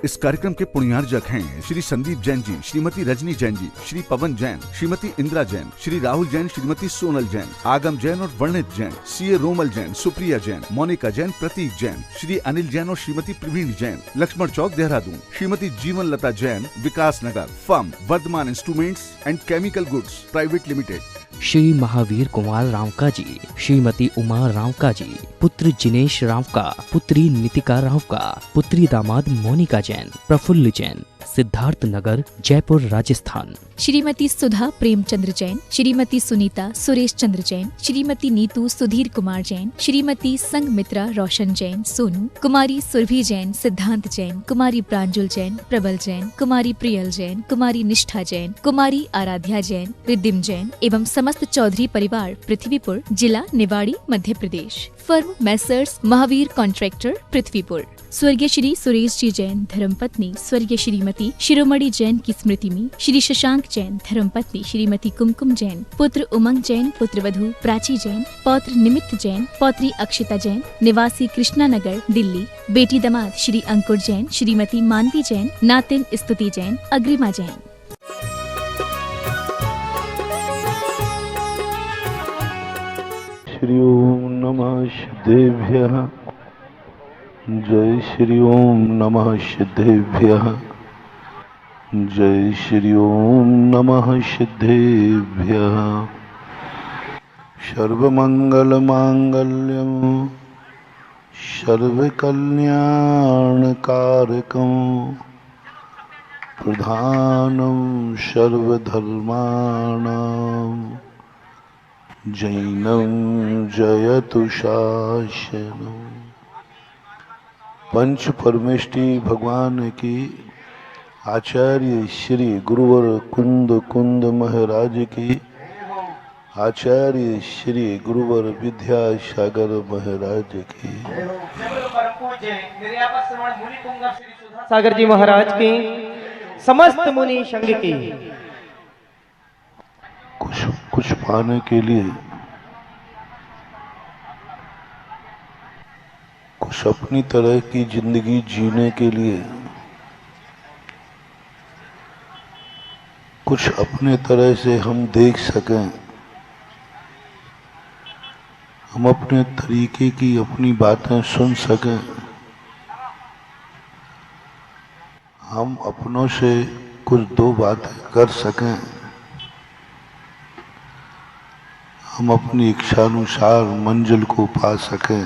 इस कार्यक्रम के पुण्यार्जक हैं श्री संदीप जैन जी, श्रीमती रजनी जैन जी, श्री पवन जैन, श्रीमती इंदिरा जैन, श्री राहुल जैन, श्रीमती सोनल जैन, आगम जैन और वर्णित जैन, सीए रोमल जैन, सुप्रिया जैन, मोनिका जैन, प्रतीक जैन, श्री अनिल जैन और Shrimati Praveen Jain, Laxman Chowk Dehradun, Shrimati Jeevan Lata Jain, Vikas Nagar, firm Vardhman instruments and chemical goods private limited, Shri Mahavir Kumar Rawka ji, Shrimati Uma Rawka ji, पुत्र जिनेश रावका, पुत्री नितिका रावका, पुत्री दामाद मोनिका जैन, प्रफुल्ल जैन, सिद्धार्थ नगर, जयपुर, राजस्थान। श्रीमती सुधा प्रेमचंद्र जैन, श्रीमती सुनीता सुरेश चंद्र जैन, श्रीमती नीतू सुधीर कुमार जैन, श्रीमती संगमित्रा रोशन जैन सोनू, कुमारी सुरभि जैन, सिद्धांत जैन, कुमारी प्रांजुल जैन, प्रबल जैन, कुमारी प्रियल जैन, कुमारी निष्ठा जैन, कुमारी आराध्या जैन, रिद्धिम जैन एवं समस्त चौधरी परिवार, पृथ्वीपुर, जिला Niwari, Madhya Pradesh. Firm Messrs Mahavir contractor, Prithvipur. स्वर्गीय श्री सुरेश जी जैन धर्मपत्नी स्वर्गीय श्रीमती शिरोमणि जैन की स्मृति में श्री शशांक जैन धर्मपत्नी श्रीमती कुमकुम जैन, पुत्र उमंग जैन, पुत्रवधू प्राची जैन, पौत्र निमित्त जैन, पौत्री अक्षिता जैन, निवासी कृष्णा नगर, दिल्ली, बेटी दामाद श्री अंकुर जैन, श्रीमती मानवी जैन, नातिन स्तुति जैन, अग्रिमा जैन। श्री ओम नमः सिद्धेभ्यः। जय श्री ओम नमः सिद्धेभ्यः। जय श्री ओम नमः सिद्धेभ्यः। सर्वमंगल मांगल्यं सर्वकल्याणकारकं प्रधानं सर्वधर्माणां जैनं जयतु शासनम्। पंच परमेष्टि भगवान की आचार्य श्री गुरुवर कुंद कुंद महाराज की आचार्य श्री गुरुवर विद्यासागर महाराज की सागर जी महाराज की समस्त मुनि संघ की कुछ पाने के लिए, कुछ अपनी तरह की जिंदगी जीने के लिए, कुछ अपने तरह से हम देख सकें, हम अपने तरीके की अपनी बातें सुन सकें, हम अपनों से कुछ दो बातें कर सकें, हम अपनी इच्छानुसार मंजिल को पा सकें,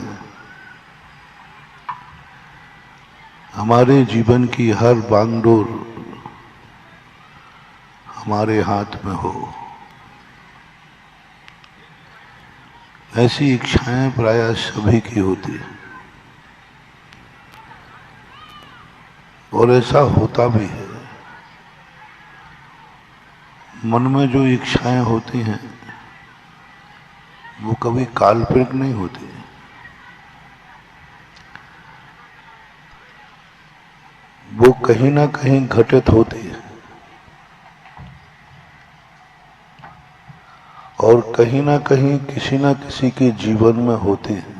हमारे जीवन की हर बागडोर हमारे हाथ में हो, ऐसी इच्छाएं प्रायः सभी की होती है और ऐसा होता भी है। मन में जो इच्छाएं होती हैं वो कभी काल्पनिक नहीं होती, वो कहीं ना कहीं घटित होती है और कहीं ना कहीं किसी ना किसी के जीवन में होती है।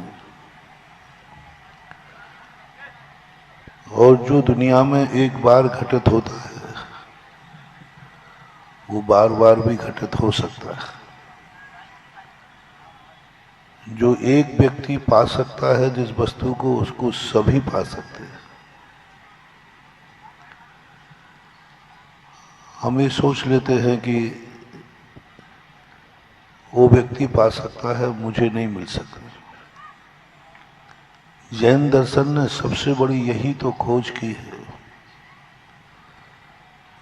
और जो दुनिया में एक बार घटित होता है वो बार बार भी घटित हो सकता है। जो एक व्यक्ति पा सकता है जिस वस्तु को, उसको सभी पा सकते हैं। हम ये सोच लेते हैं कि वो व्यक्ति पा सकता है, मुझे नहीं मिल सकता। जैन दर्शन ने सबसे बड़ी यही तो खोज की है।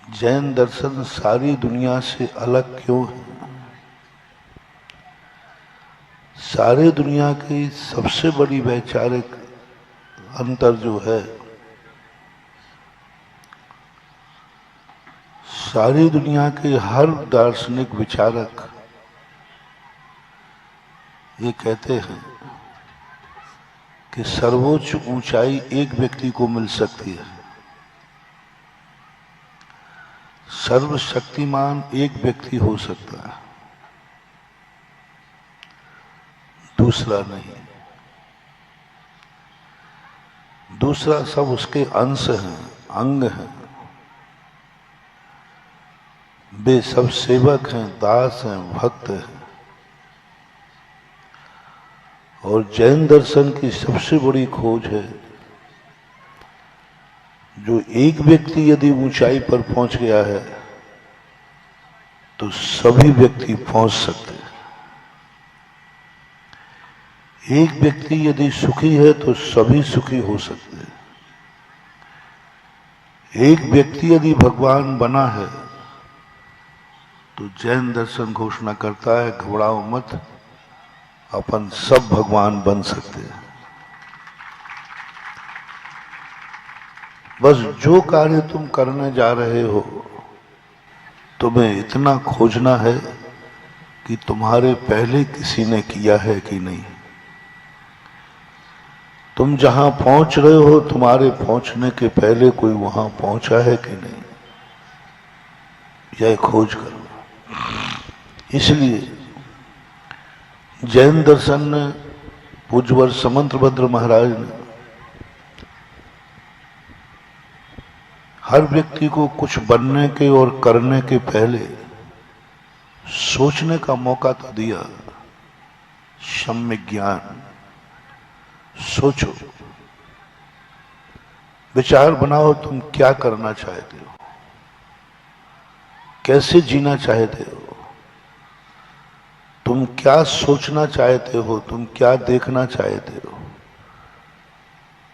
जैन दर्शन सारी दुनिया से अलग क्यों है? सारी दुनिया की सबसे बड़ी वैचारिक अंतर जो है, सारी दुनिया के हर दार्शनिक विचारक ये कहते हैं कि सर्वोच्च ऊंचाई एक व्यक्ति को मिल सकती है, सर्वशक्तिमान एक व्यक्ति हो सकता है, दूसरा नहीं। दूसरा सब उसके अंश हैं, अंग हैं, वे सब सेवक हैं, दास हैं, भक्त हैं। और जैन दर्शन की सबसे बड़ी खोज है, जो एक व्यक्ति यदि ऊंचाई पर पहुंच गया है तो सभी व्यक्ति पहुंच सकते हैं। एक व्यक्ति यदि सुखी है तो सभी सुखी हो सकते हैं। एक व्यक्ति यदि भगवान बना है तो जैन दर्शन घोषणा करता है, घबराओ मत, अपन सब भगवान बन सकते हैं। बस जो कार्य तुम करने जा रहे हो, तुम्हें इतना खोजना है कि तुम्हारे पहले किसी ने किया है कि नहीं। तुम जहां पहुंच रहे हो, तुम्हारे पहुंचने के पहले कोई वहां पहुंचा है कि नहीं, यह खोज करो। इसलिए जैन दर्शन ने, पूज्यवर समंतभद्र महाराज ने हर व्यक्ति को कुछ बनने के और करने के पहले सोचने का मौका तो दिया। सम्यक ज्ञान, सोचो, विचार बनाओ, तुम क्या करना चाहते हो, कैसे जीना चाहते हो, तुम क्या सोचना चाहते हो, तुम क्या देखना चाहते हो।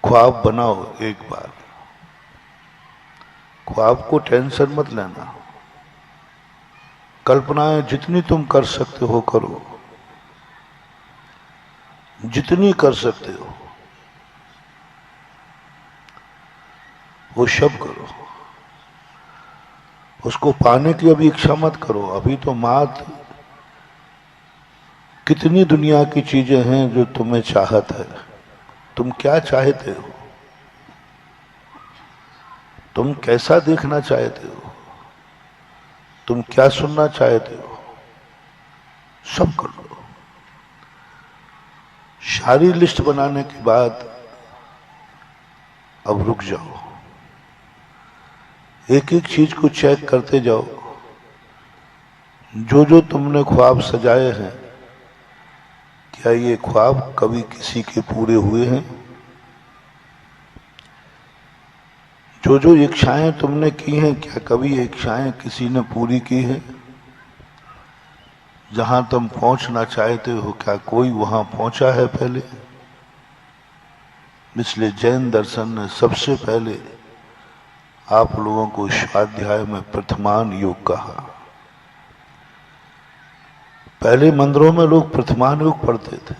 ख्वाब बनाओ एक बार। ख्वाब को टेंशन मत लेना। कल्पनाएं जितनी तुम कर सकते हो करो, जितनी कर सकते हो वो सब करो। उसको पाने की अभी इच्छा मत करो। अभी तो मात्र कितनी दुनिया की चीजें हैं जो तुम्हें चाहत है। तुम क्या चाहते हो, तुम कैसा देखना चाहते हो, तुम क्या सुनना चाहते हो, सब कर लो। सारी लिस्ट बनाने के बाद अब रुक जाओ, एक एक चीज को चेक करते जाओ। जो जो तुमने ख्वाब सजाए हैं, क्या ये ख्वाब कभी किसी के पूरे हुए हैं? जो जो इच्छाएं तुमने की हैं, क्या कभी ये इच्छाएं किसी ने पूरी की है? जहां तुम पहुंचना चाहते हो, क्या कोई वहां पहुंचा है पहले? इसलिए जैन दर्शन ने सबसे पहले आप लोगों को स्वाध्याय में प्रथमान योग कहा। पहले मंदिरों में लोग प्रथमान योग पढ़ते थे।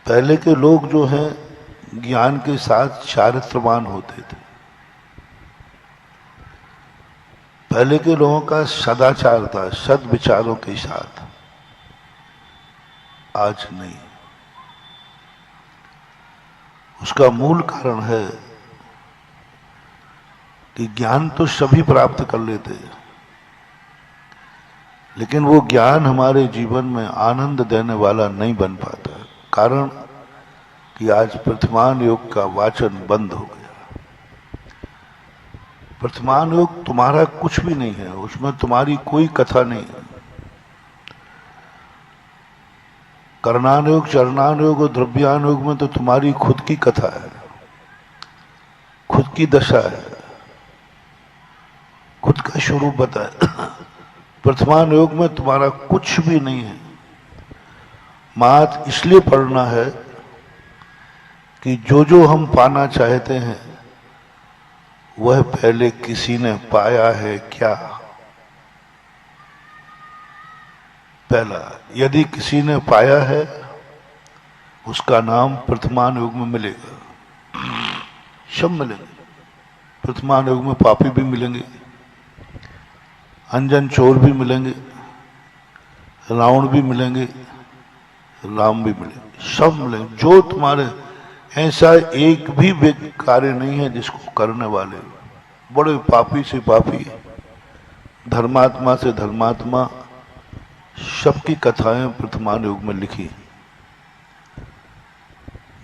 पहले के लोग जो हैं ज्ञान के साथ चारित्रवान होते थे। पहले के लोगों का सदाचार था, सद्विचारों के साथ। आज नहीं। उसका मूल कारण है कि ज्ञान तो सभी प्राप्त कर लेते हैं, लेकिन वो ज्ञान हमारे जीवन में आनंद देने वाला नहीं बन पाता। कारण कि आज प्रथमान योग का वाचन बंद हो गया। प्रथमान योग तुम्हारा कुछ भी नहीं है, उसमें तुम्हारी कोई कथा नहीं है। कर्णान योग, चरणान योग और द्रव्यान योग में तो तुम्हारी खुद की कथा है, खुद की दशा है, खुद का स्वरूप बताया। प्रथमान योग में तुम्हारा कुछ भी नहीं है। मात इसलिए पढ़ना है कि जो जो हम पाना चाहते हैं वह पहले किसी ने पाया है क्या? पहला, यदि किसी ने पाया है उसका नाम प्रथमान योग में मिलेगा। सब मिलेंगे। प्रथमान योग में पापी भी मिलेंगे, अंजन चोर भी मिलेंगे, रावण भी मिलेंगे, राम भी मिलेंगे, सब मिलेंगे। जो तुम्हारे, ऐसा एक भी कार्य नहीं है जिसको करने वाले बड़े पापी से पापी, धर्मात्मा से धर्मात्मा, सबकी कथाएं प्रथमान युग में लिखी।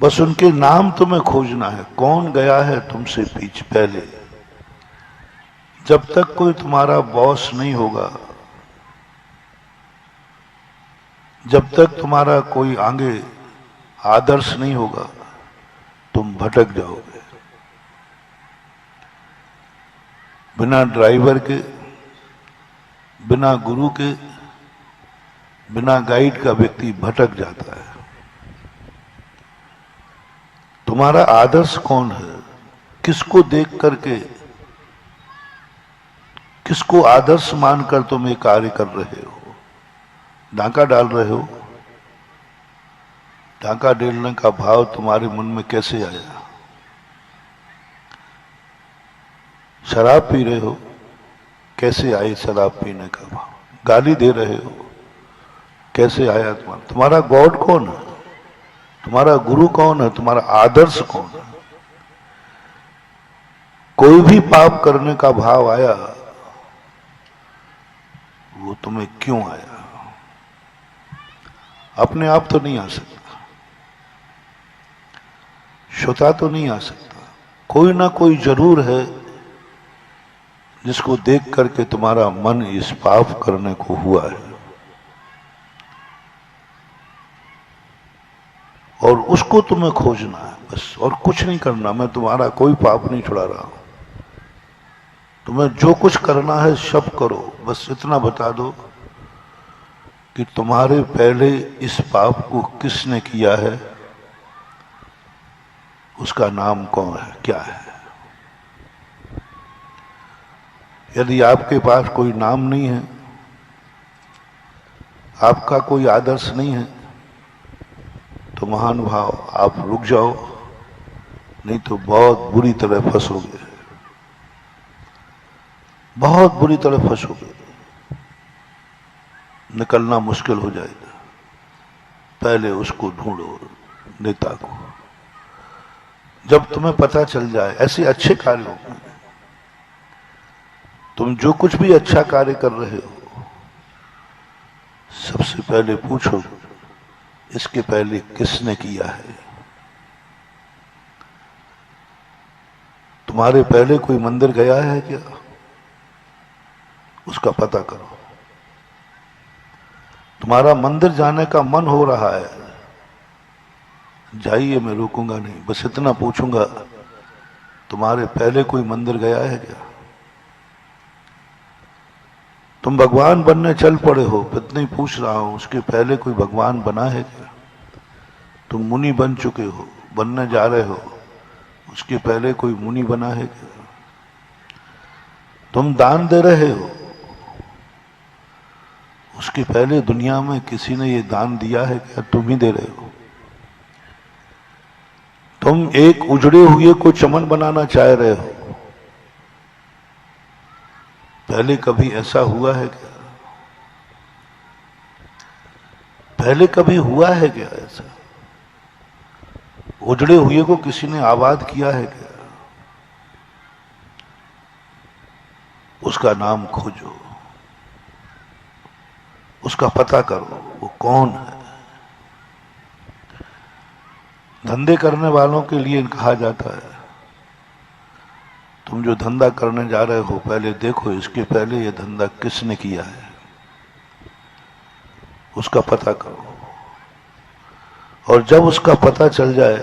बस उनके नाम तुम्हें खोजना है, कौन गया है तुमसे पीछे पहले। जब तक कोई तुम्हारा बॉस नहीं होगा, जब तक तुम्हारा कोई आगे आदर्श नहीं होगा, तुम भटक जाओगे। बिना ड्राइवर के, बिना गुरु के, बिना गाइड का व्यक्ति भटक जाता है। तुम्हारा आदर्श कौन है? किसको देख करके, किसको आदर्श मानकर तुम ये कार्य कर रहे हो? डांका डाल रहे हो? डांका डालने का भाव तुम्हारे मन में कैसे आया? शराब पी रहे हो, कैसे आए शराब पीने का भाव? गाली दे रहे हो, कैसे आया तुम्हारा गॉड कौन है? तुम्हारा गुरु कौन है? तुम्हारा आदर्श कौन है? कोई भी पाप करने का भाव आया, वो तुम्हें क्यों आया? अपने आप तो नहीं आ सकता, स्वतः तो नहीं आ सकता। कोई ना कोई जरूर है जिसको देख करके तुम्हारा मन इस पाप करने को हुआ है, और उसको तुम्हें खोजना है बस, और कुछ नहीं करना। मैं तुम्हारा कोई पाप नहीं छुड़ा रहा हूं, तुम्हें जो कुछ करना है सब करो, बस इतना बता दो कि तुम्हारे पहले इस पाप को किसने किया है, उसका नाम कौन है, क्या है। यदि आपके पास कोई नाम नहीं है, आपका कोई आदर्श नहीं है, तो महानुभाव आप रुक जाओ, नहीं तो बहुत बुरी तरह फंसोगे, बहुत बुरी तरह फंसोगे, निकलना मुश्किल हो जाएगा। पहले उसको ढूंढो, नेता को। जब तुम्हें पता चल जाए ऐसे अच्छे कार्यों में, तुम जो कुछ भी अच्छा कार्य कर रहे हो, सबसे पहले पूछो इसके पहले किसने किया है। तुम्हारे पहले कोई मंदिर गया है क्या? उसका पता करो। तुम्हारा मंदिर जाने का मन हो रहा है, जाइए, मैं रोकूंगा नहीं, बस इतना पूछूंगा तुम्हारे पहले कोई मंदिर गया है क्या? तुम भगवान बनने चल पड़े हो, इतना ही पूछ रहा हूं, उसके पहले कोई भगवान बना है क्या? तुम मुनि बन चुके हो, बनने जा रहे हो, उसके पहले कोई मुनि बना है क्या? तुम दान दे रहे हो, उसके पहले दुनिया में किसी ने ये दान दिया है क्या? तुम ही दे रहे हो। तुम एक उजड़े हुए को चमन बनाना चाह रहे हो, पहले कभी ऐसा हुआ है क्या? पहले कभी हुआ है क्या ऐसा? उजड़े हुए को किसी ने आबाद किया है क्या? उसका नाम खोजो, उसका पता करो, वो कौन है। धंधे करने वालों के लिए कहा जाता है, तुम जो धंधा करने जा रहे हो, पहले देखो इसके पहले ये धंधा किसने किया है, उसका पता करो। और जब उसका पता चल जाए,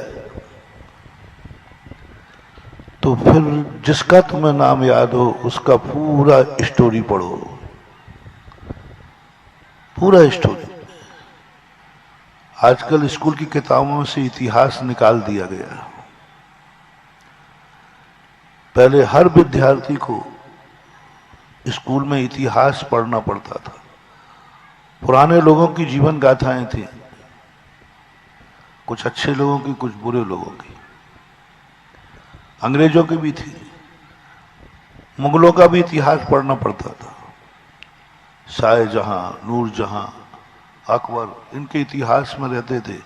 तो फिर जिसका तुम्हें नाम याद हो, उसका पूरा स्टोरी पढ़ो, पूरा स्टोरी। आजकल स्कूल की किताबों से इतिहास निकाल दिया गया। पहले हर विद्यार्थी को स्कूल में इतिहास पढ़ना पड़ता था। पुराने लोगों की जीवन गाथाएं थी, कुछ अच्छे लोगों की, कुछ बुरे लोगों की, अंग्रेजों की भी थी, मुगलों का भी इतिहास पढ़ना पड़ता था। शाहजहां, नूरजहां, अकबर, इनके इतिहास में रहते थे,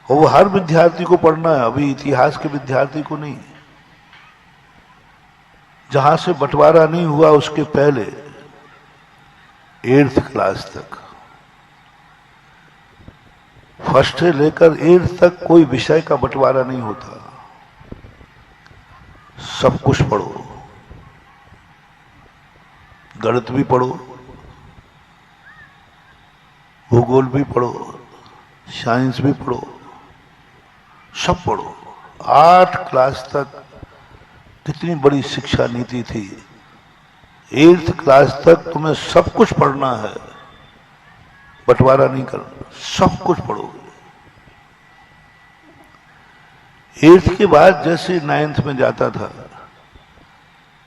और वो हर विद्यार्थी को पढ़ना है, अभी इतिहास के विद्यार्थी को नहीं। जहां से बंटवारा नहीं हुआ उसके पहले 8th क्लास तक फर्स्ट से लेकर 8th तक कोई विषय का बंटवारा नहीं होता, सब कुछ पढ़ो। गणित भी पढ़ो, भूगोल भी पढ़ो, साइंस भी पढ़ो, सब पढ़ो। 8 क्लास तक कितनी बड़ी शिक्षा नीति थी। 8th क्लास तक तुम्हें सब कुछ पढ़ना है, बंटवारा नहीं करना, सब कुछ पढ़ोगे। 8th के बाद जैसे 9th में जाता था,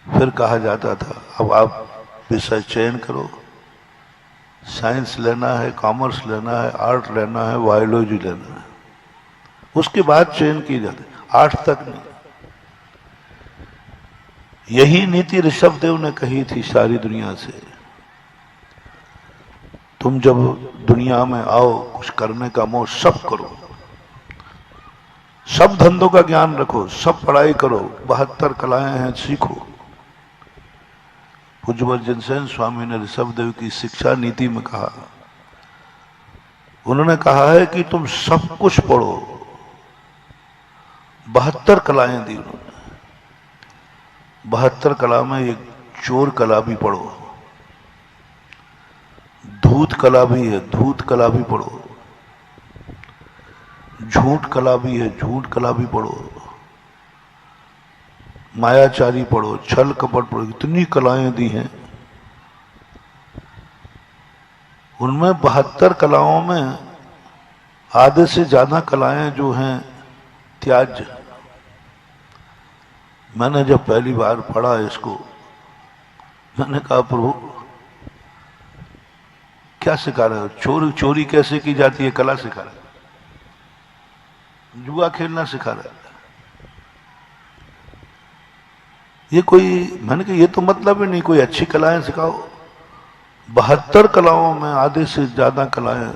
फिर कहा जाता था अब आप विषय चयन करो, साइंस लेना है, कॉमर्स लेना है, आर्ट लेना है, बायोलॉजी लेना है, उसके बाद चयन की जाती। 8 तक नहीं। यही नीति ऋषभदेव ने कही थी सारी दुनिया से, तुम जब दुनिया में आओ कुछ करने का मोह, सब करो, सब धंधों का ज्ञान रखो, सब पढ़ाई करो, 72 कलाएं हैं, सीखो। पूज्यवर जिनसेन स्वामी ने ऋषभदेव की शिक्षा नीति में कहा, उन्होंने कहा है कि तुम सब कुछ पढ़ो। 72 कलाएं दी उन्होंने। 72 कला में एक चोर कला भी पढ़ो, धूत कला भी है, धूत कला भी पढ़ो, झूठ कला भी है, झूठ कला भी पढ़ो, मायाचारी पढ़ो, छल कपट पढ़ो, इतनी कलाएं दी हैं। उनमें 72 कलाओं में आधे से ज्यादा कलाएं जो हैं त्याज्य। मैंने जब पहली बार पढ़ा इसको, मैंने कहा प्रभु क्या सिखा रहे हो? चोरी कैसे की जाती है कला सिखा रहे, जुआ खेलना सिखा रहे। ये कोई, मैंने कहा ये तो मतलब ही नहीं, कोई अच्छी कलाएं सिखाओ। 72 कलाओं में आधे से ज्यादा कलाएं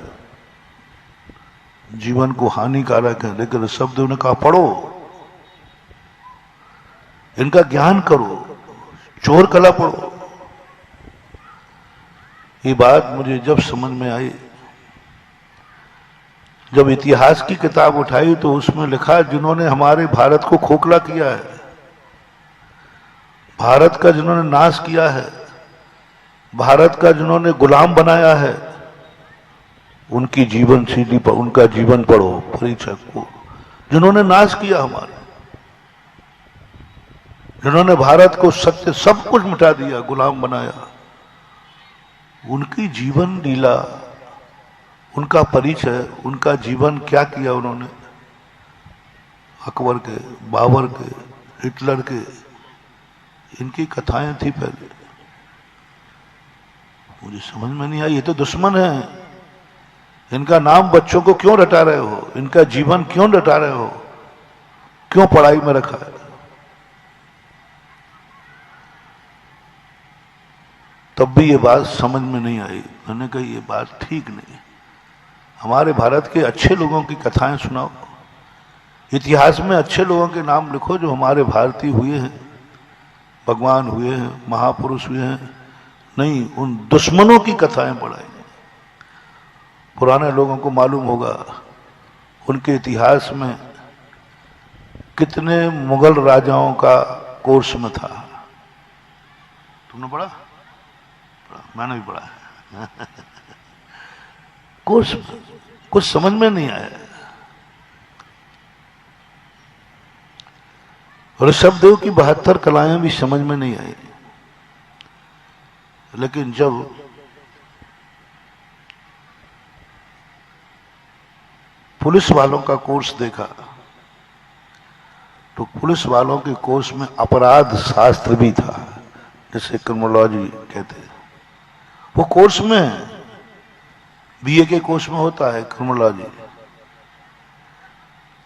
जीवन को हानिकारक है, लेकिन ऋषभदेव ने कहा पढ़ो, इनका ज्ञान करो, चोर कला पढ़ो। ये बात मुझे जब समझ में आई, जब इतिहास की किताब उठाई तो उसमें लिखा जिन्होंने हमारे भारत को खोखला किया है, भारत का जिन्होंने नाश किया है, भारत का जिन्होंने गुलाम बनाया है, उनकी जीवन सीढ़ी पर उनका जीवन पढ़ो, परिचय को। जिन्होंने नाश किया हमारे, जिन्होंने भारत को सत्य सब कुछ मिटा दिया, गुलाम बनाया, उनकी जीवन लीला, उनका परिचय, उनका जीवन क्या किया उन्होंने। अकबर के, बाबर के, हिटलर के, इनकी कथाएं थी पहले। मुझे समझ में नहीं आई, ये तो दुश्मन है, इनका नाम बच्चों को क्यों रटा रहे हो, इनका जीवन क्यों रटा रहे हो, क्यों पढ़ाई में रखा है। तब भी ये बात समझ में नहीं आई। मैंने कहा ये बात ठीक नहीं। हमारे भारत के अच्छे लोगों की कथाएं सुनाओ, इतिहास में अच्छे लोगों के नाम लिखो जो हमारे भारतीय हुए हैं, भगवान हुए हैं, महापुरुष हुए हैं। नहीं, उन दुश्मनों की कथाएं पढ़ाई। पुराने लोगों को मालूम होगा उनके इतिहास में कितने मुगल राजाओं का कोर्स में था। तुमने पढ़ा? मैंने भी पढ़ा। कोर्स कुछ समझ में नहीं आया। ऋषभदेव की 72 कलाएं भी समझ में नहीं आई, लेकिन जब पुलिस वालों का कोर्स देखा तो पुलिस वालों के कोर्स में अपराध शास्त्र भी था, जिसे क्रिमिनोलॉजी कहते हैं। वो कोर्स में बीए के कोर्स में होता है क्रिमिनोलॉजी।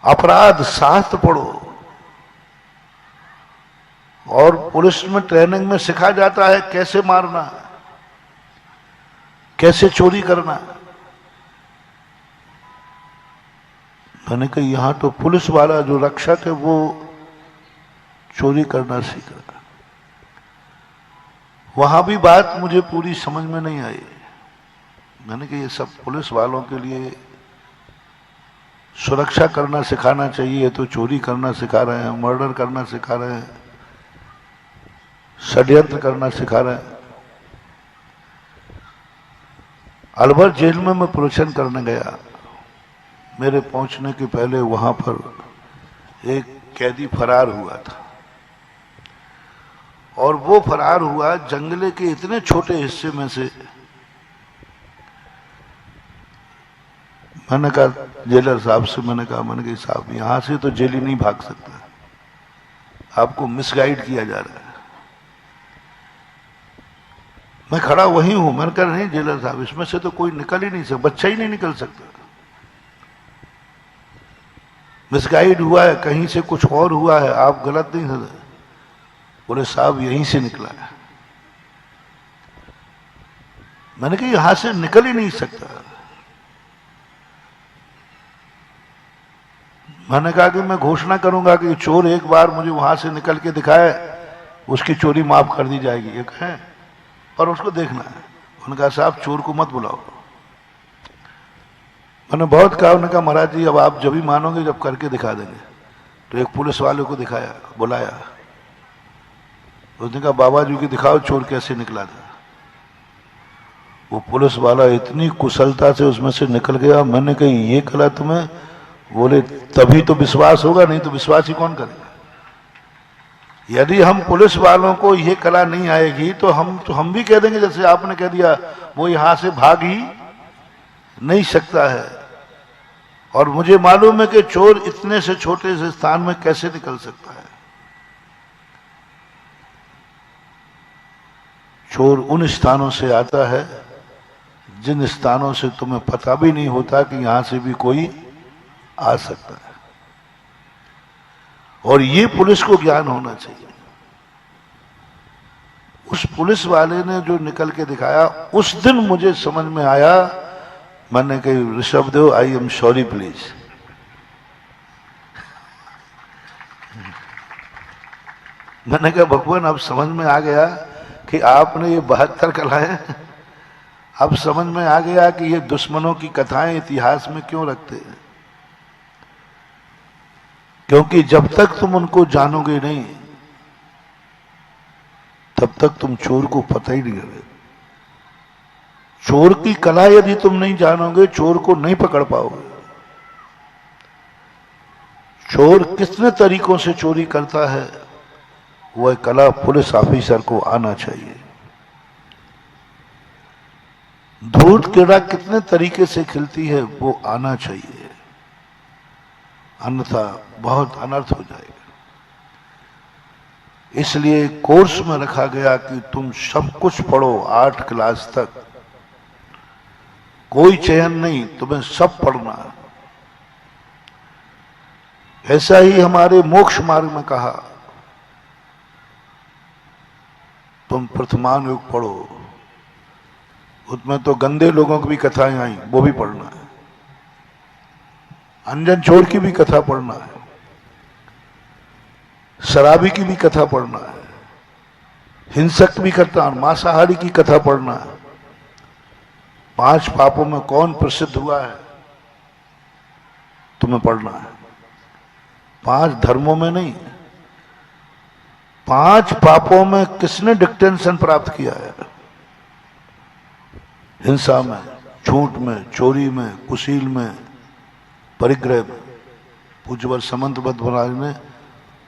अपराध शास्त्र पढ़ो, और पुलिस में ट्रेनिंग में सिखा जाता है कैसे मारना, कैसे चोरी करना। मैंने कहा यहां तो पुलिस वाला जो रक्षक है वो चोरी करना सीख रहा। वहां भी बात मुझे पूरी समझ में नहीं आई। मैंने कहा ये सब पुलिस वालों के लिए सुरक्षा करना सिखाना चाहिए तो चोरी करना सिखा रहे हैं, मर्डर करना सिखा रहे हैं, षड्यंत्र करना सिखा रहे हैं। अलवर जेल में मैं प्रवचन करने गया। मेरे पहुंचने के पहले वहां पर एक कैदी फरार हुआ था, और वो फरार हुआ जंगले के इतने छोटे हिस्से में से। मैंने कहा जेलर साहब से, मैंने कहा साहब यहां से तो जेली नहीं भाग सकता, आपको मिसगाइड किया जा रहा है। मैं खड़ा वहीं हूं, मैंने कहा नहीं जेलर साहब, इसमें से तो कोई निकल ही नहीं सकता, बच्चा ही नहीं निकल सकता, मिसगाइड हुआ है, कहीं से कुछ और हुआ है, आप गलत नहीं समझे। बोले साहब यहीं से निकला है। मैंने कहा यहां से निकल ही नहीं सकता। मैंने कहा कि मैं घोषणा करूंगा कि चोर एक बार मुझे वहां से निकल के दिखाए, उसकी चोरी माफ कर दी जाएगी, एक है, और उसको देखना है। उन्होंने कहा साहब चोर को मत बुलाओ। मैंने बहुत कहा, उन्होंने कहा महाराज जी अब आप जब भी मानोगे जब करके दिखा देंगे। तो एक पुलिस वाले को दिखाया, बुलाया, उसने कहा बाबा जी की दिखाओ चोर कैसे निकला था। वो पुलिस वाला इतनी कुशलता से उसमें से निकल गया। मैंने कहा ये कला तुम्हें? बोले तभी तो विश्वास होगा, नहीं तो विश्वास ही कौन करेगा। यदि हम पुलिस वालों को ये कला नहीं आएगी तो हम भी कह देंगे जैसे आपने कह दिया, वो यहां से भाग ही नहीं सकता है। और मुझे मालूम है कि चोर इतने से छोटे से स्थान में कैसे निकल सकता है। चोर उन स्थानों से आता है जिन स्थानों से तुम्हें पता भी नहीं होता कि यहां से भी कोई आ सकता है। और ये पुलिस को ज्ञान होना चाहिए। उस पुलिस वाले ने जो निकल के दिखाया, उस दिन मुझे समझ में आया। मैंने कहा Rishabhdev I am sorry please. मैंने कहा भगवान अब समझ में आ गया कि आपने ये 72 कलाएं, अब समझ में आ गया कि ये दुश्मनों की कथाएं इतिहास में क्यों रखते हैं। क्योंकि जब तक तुम उनको जानोगे नहीं तब तक तुम चोर को पता ही नहीं करोगे। चोर की कला यदि तुम नहीं जानोगे, चोर को नहीं पकड़ पाओगे। चोर कितने तरीकों से चोरी करता है, वह कला पुलिस ऑफिसर को आना चाहिए। धूर्त कीड़ा कितने तरीके से खिलती है, वो आना चाहिए, अन्यथा बहुत अनर्थ हो जाएगा। इसलिए कोर्स में रखा गया कि तुम सब कुछ पढ़ो 8 क्लास तक, कोई चयन नहीं, तुम्हें सब पढ़ना है। ऐसा ही हमारे मोक्ष मार्ग में कहा, तुम प्रथमान युग पढ़ो, उसमें तो गंदे लोगों की भी कथाएं आई, वो भी पढ़ना है। अंजन चोर की भी कथा पढ़ना है, शराबी की भी कथा पढ़ना है, हिंसक भी करता, मांसाहारी की कथा पढ़ना है। 5 पापों में कौन प्रसिद्ध हुआ है तुम्हें पढ़ना है। 5 धर्मों में नहीं, 5 पापों में किसने डिक्टेंशन प्राप्त किया है। हिंसा में, झूठ में, चोरी में, कुशील में, परिग्रह में। पूज्यवर समंतबद्ध महाराज ने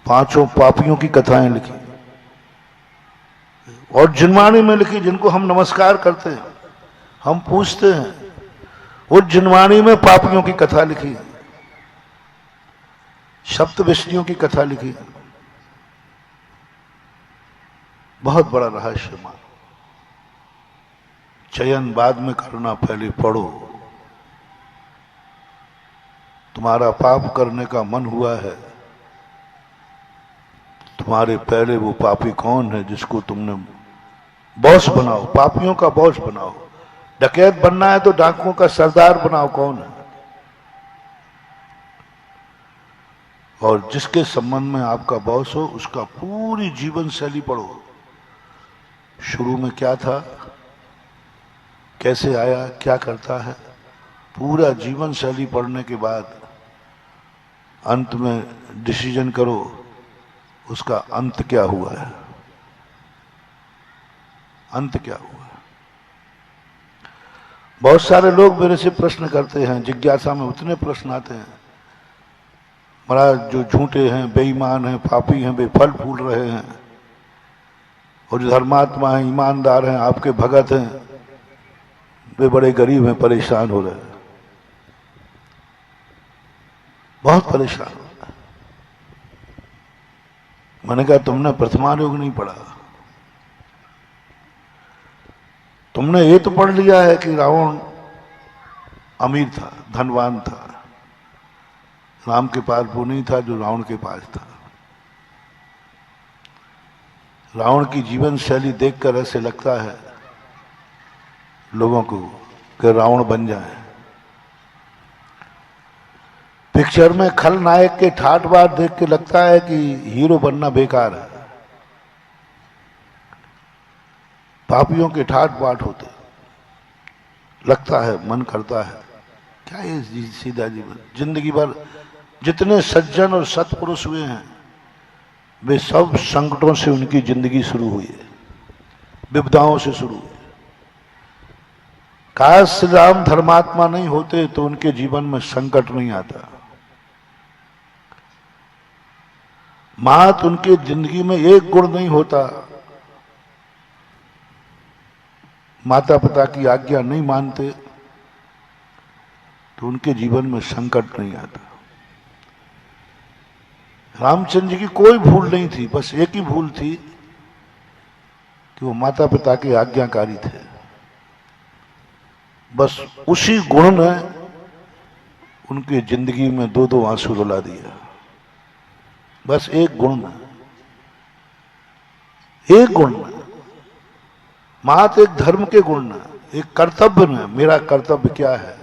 5 पापियों की कथाएं लिखी और जिनवाणी में लिखी, जिनको हम नमस्कार करते हैं, हम पूछते हैं, उस जिनवाणी में पापियों की कथा लिखी, सप्त विष्णुओं की कथा लिखी। बहुत बड़ा रहस्य मान। चयन बाद में करना, पहले पढ़ो। तुम्हारा पाप करने का मन हुआ है, तुम्हारे पहले वो पापी कौन है जिसको तुमने बॉस बनाओ, पापियों का बॉस बनाओ। डकैत बनना है तो डाकुओं का सरदार बनाओ, कौन है। और जिसके संबंध में आपका बॉस हो उसका पूरी जीवन शैली पढ़ो। शुरू में क्या था, कैसे आया, क्या करता है, पूरा जीवन शैली पढ़ने के बाद अंत में डिसीजन करो उसका अंत क्या हुआ है, अंत क्या हुआ है। बहुत सारे लोग मेरे से प्रश्न करते हैं, जिज्ञासा में उतने प्रश्न आते हैं, महाराज जो झूठे हैं, बेईमान हैं, पापी हैं, बेफल फूल रहे हैं, और जो धर्मात्मा हैं, ईमानदार हैं, आपके भगत हैं, वे बड़े गरीब हैं, परेशान हो रहे हैं, बहुत परेशान हो रहे हैं। मैंने कहा तुमने प्रथमा योग नहीं पढ़ा, तुमने ये तो पढ़ लिया है कि रावण अमीर था, धनवान था, राम के पास वो नहीं था जो रावण के पास था। रावण की जीवन शैली देखकर ऐसे लगता है लोगों को कि रावण बन जाए। पिक्चर में खलनायक के ठाट बाट देख के लगता है कि हीरो बनना बेकार है। पापियों के ठाट बाट होते, लगता है, मन करता है क्या ये सीधा जीवन। जिंदगी भर जितने सज्जन और सत्पुरुष हुए हैं वे सब संकटों से उनकी जिंदगी शुरू हुई है, विपदाओं से शुरू हुई है। काश श्री राम धर्मात्मा नहीं होते तो उनके जीवन में संकट नहीं आता। मात उनके जिंदगी में एक गुण नहीं होता, माता पिता की आज्ञा नहीं मानते तो उनके जीवन में संकट नहीं आता। रामचंद्र जी की कोई भूल नहीं थी, बस एक ही भूल थी कि वो माता पिता के आज्ञाकारी थे। बस उसी गुण ने उनकी जिंदगी में दो दो आंसू रुला दिया। बस एक गुण में, एक गुण में, मात एक धर्म के गुण न, एक कर्तव्य न। मेरा कर्तव्य क्या है?